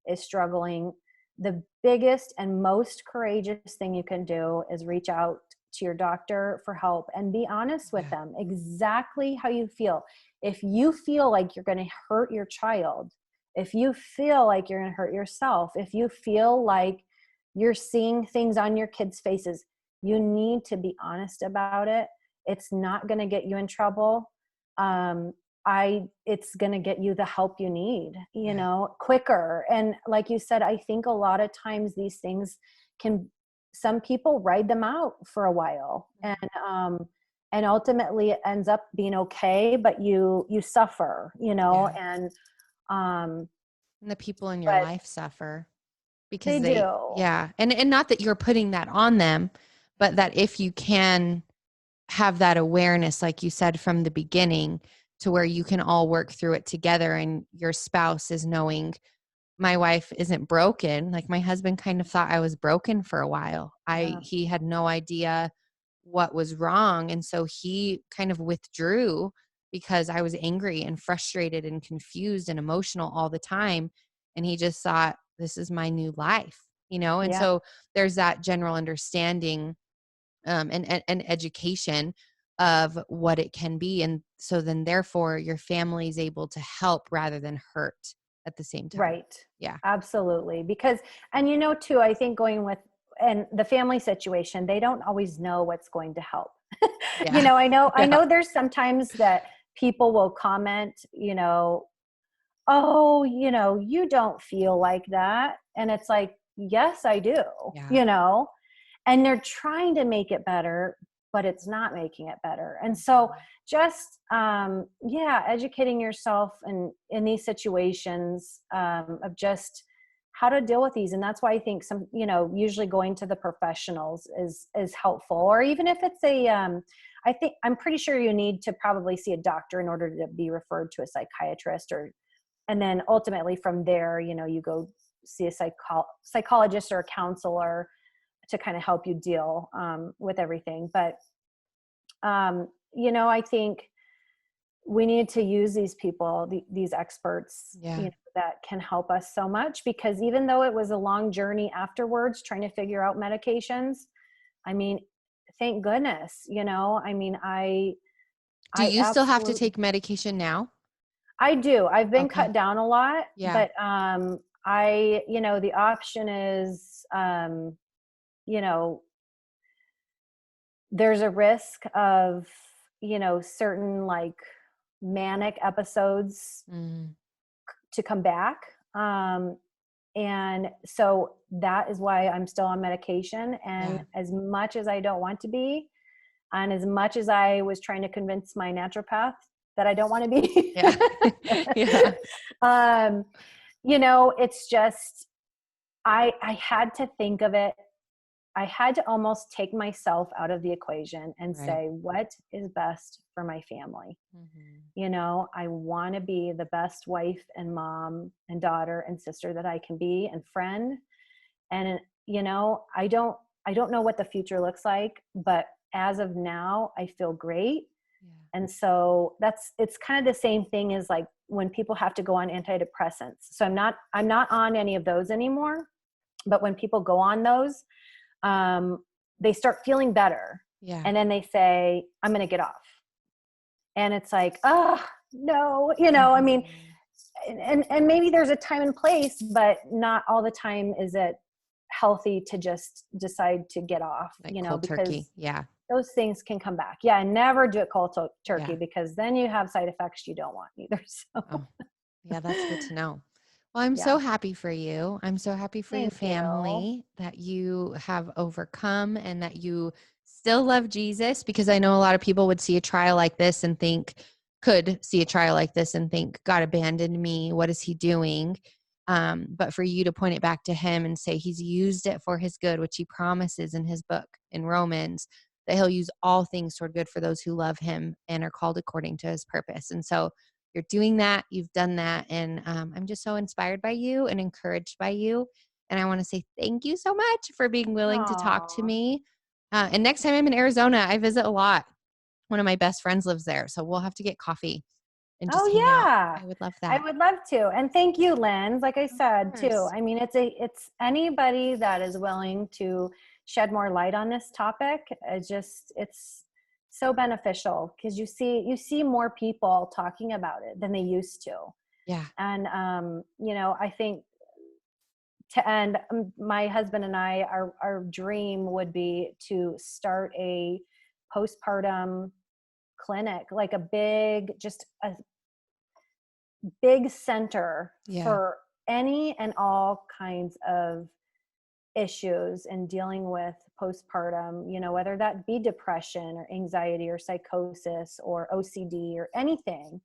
is struggling. The biggest and most courageous thing you can do is reach out to your doctor for help and be honest with them exactly how you feel. If you feel like you're going to hurt your child, if you feel like you're going to hurt yourself, if you feel like you're seeing things on your kids' faces, you need to be honest about it. It's not going to get you in trouble. It's going to get you the help you need, quicker. And like you said, I think a lot of times these things some people ride them out for a while, and ultimately it ends up being okay, but you suffer, and the people in your life suffer because they do. And not that you're putting that on them, but that if you can have that awareness, like you said, from the beginning, to where you can all work through it together, and your spouse is knowing my wife isn't broken. Like my husband kind of thought I was broken for a while. Yeah. He had no idea what was wrong. And so he kind of withdrew because I was angry and frustrated and confused and emotional all the time. And he just thought, this is my new life, And Yeah. so there's that general understanding, and education of what it can be. And so then therefore your family is able to help rather than hurt at the same time. Right. Yeah. Absolutely. Because, and too, I think going with, and the family situation, they don't always know what's going to help. Yeah. I Yeah. know there's sometimes that people will comment, oh, you don't feel like that. And it's like, yes, I do, Yeah. you know, and they're trying to make it better, but it's not making it better. And so just, educating yourself in these situations, of just how to deal with these. And that's why I think usually going to the professionals is helpful. Or even if it's I'm pretty sure you need to probably see a doctor in order to be referred to a psychiatrist, and then ultimately from there, you go see a psychologist or a counselor to kind of help you deal with everything. But, I think we need to use these people, these experts, Yeah. that can help us so much, because even though it was a long journey afterwards, trying to figure out medications, I mean, thank goodness, Do I you still have to absolutely, take medication now? I do. I've been Okay. cut down a lot, Yeah. but, the option is, you know, there's a risk of, certain like manic episodes Mm, to come back. And so that is why I'm still on medication. And yeah. as much as I don't want to be, and as much as I was trying to convince my naturopath that I don't want to be, Yeah. Yeah. um, it's just, I had to think of it. I had to almost take myself out of the equation and Right. say, what is best for my family? Mhm. I want to be the best wife and mom and daughter and sister that I can be, and friend. And, I don't know what the future looks like, but as of now, I feel great. Yeah. And so it's kind of the same thing as like when people have to go on antidepressants. So I'm not on any of those anymore, but when people go on those, they start feeling better. Yeah. And then they say, I'm going to get off. And it's like, oh, no, I mean, Mhm. and maybe there's a time and place, but not all the time is it healthy to just decide to get off, Like cold turkey. because Yeah. those things can come back. Yeah. And never do it cold turkey, Yeah. because then you have side effects you don't want either. So Oh, yeah, that's good to know. Well, I'm so yeah. happy for you. I'm so happy for your Thank you. family that you have overcome and that you still love Jesus, because I know a lot of people would see a trial like this and could see a trial like this and think, God abandoned me. What is he doing? But for you to point it back to him and say he's used it for his good, which he promises in his book in Romans, that he'll use all things toward good for those who love him and are called according to his purpose. And so you're doing that. You've done that. And I'm just so inspired by you and encouraged by you. And I want to say thank you so much for being willing to talk to Aw. me. And next time I'm in Arizona, I visit a lot. One of my best friends lives there. So we'll have to get coffee and just hang Oh out. yeah. I would love I that. would love to. And thank you, Lynn. Like I Of said, too. course. I mean, it's anybody that is willing to shed more light on this topic. It's so beneficial, because you see more people talking about it than they used to. Yeah. And I think to end, my husband and I, our dream would be to start a postpartum clinic, like just a big center Yeah. for any and all kinds of issues in dealing with postpartum, whether that be depression or anxiety or psychosis or OCD or anything.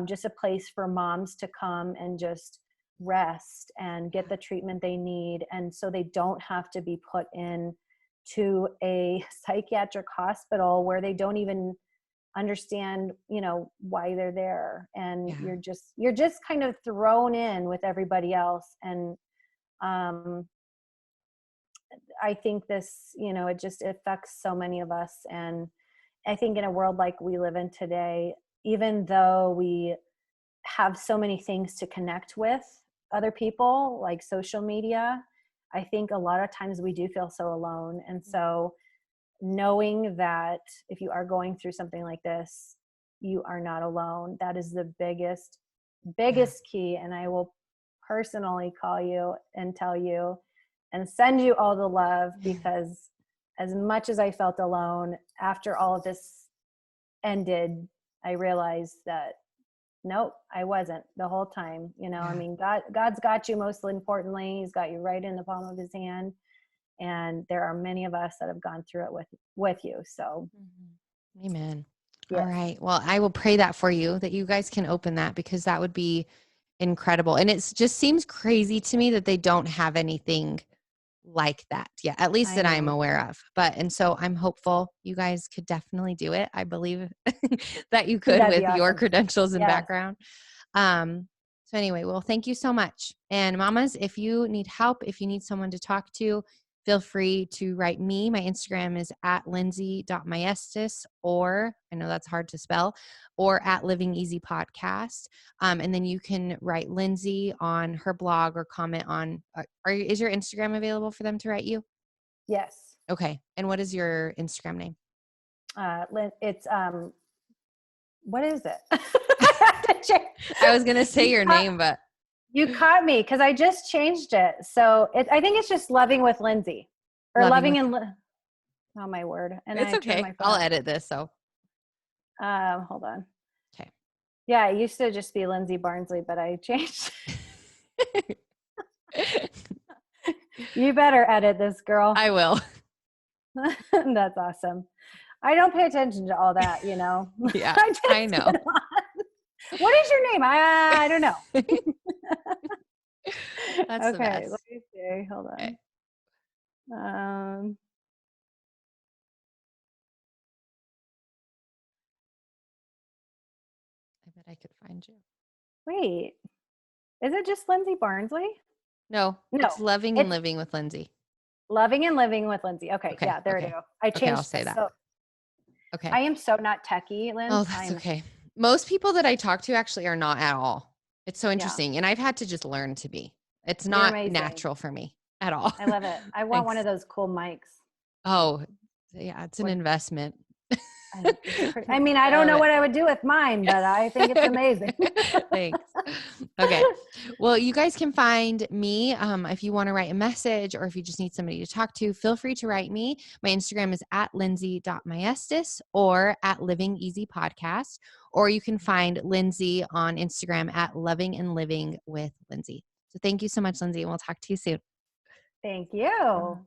Just a place for moms to come and just rest and get the treatment they need. And so they don't have to be put in to a psychiatric hospital where they don't even understand, why they're there. And Yeah. you're just kind of thrown in with everybody else. And I think this, it just affects so many of us. And I think in a world like we live in today, even though we have so many things to connect with other people, like social media, I think a lot of times we do feel so alone. And so knowing that if you are going through something like this, you are not alone, that is the biggest Yeah. key. And I will personally call you and tell you and send you all the love, because as much as I felt alone after all of this ended, I realized that nope, I wasn't the whole time. Yeah. I mean, God's got you. Most importantly, He's got you right in the palm of His hand. And there are many of us that have gone through it with you. So, Amen. All yes, right. Well, I will pray that for you, that you guys can open that, because that would be incredible. And it just seems crazy to me that they don't have anything like that yet, at least I that I'm know. aware of. And so I'm hopeful you guys could definitely do it. I believe that you could That'd with be your awesome. credentials and Yes, background. So anyway, well, thank you so much. And mamas, if you need help, if you need someone to talk to, feel free to write me. My Instagram is at lindsey.maestas, or I know that's hard to spell, or at Living Easy Podcast. And then you can write Lindsey on her blog or comment on, is your Instagram available for them to write you? yes. Okay. And what is your Instagram name? It's what is it? I was going to say You your caught, name, but you caught me because I just changed it. So I think it's just Loving with Lindsey, or loving Loving with, oh my word. And it's I turned okay. my phone I'll off. edit this. So, Hold on. okay. Yeah, it used to just be Lindsey Barnsley, but I changed. You better edit this, girl. I will. That's awesome. I don't pay attention to all that, Yeah, I just I know. get on. What is your name? I don't know. That's the Okay, let best. me see. Hold Okay. on. I bet I could find you. Wait, is it just Lindsey Barnsley? No, No, it's Loving and it's Living with Lindsey. Loving and Living with Lindsey. Okay, Okay. yeah, there we Okay. go. I Okay. I'll changed say this. that. So Okay. I am so not techie, Oh, Linz. that's I'm, okay. Most people that I talk to actually are not at all. It's so yeah, interesting. And I've had to just learn to be. It's you're not amazing. natural for me at all. I love it. I want one Thanks. of those cool mics. Oh, yeah. It's an What investment. I mean, I I don't love know it. what I would do with mine, but I think it's amazing. Thanks. Okay. Well, you guys can find me if you want to write a message, or if you just need somebody to talk to, feel free to write me. My Instagram is at lindsey.maestas or at Living Easy Podcast, or you can find Lindsey on Instagram at Loving and Living with Lindsey. So thank you so much, Lindsey, and we'll talk to you soon. Thank you.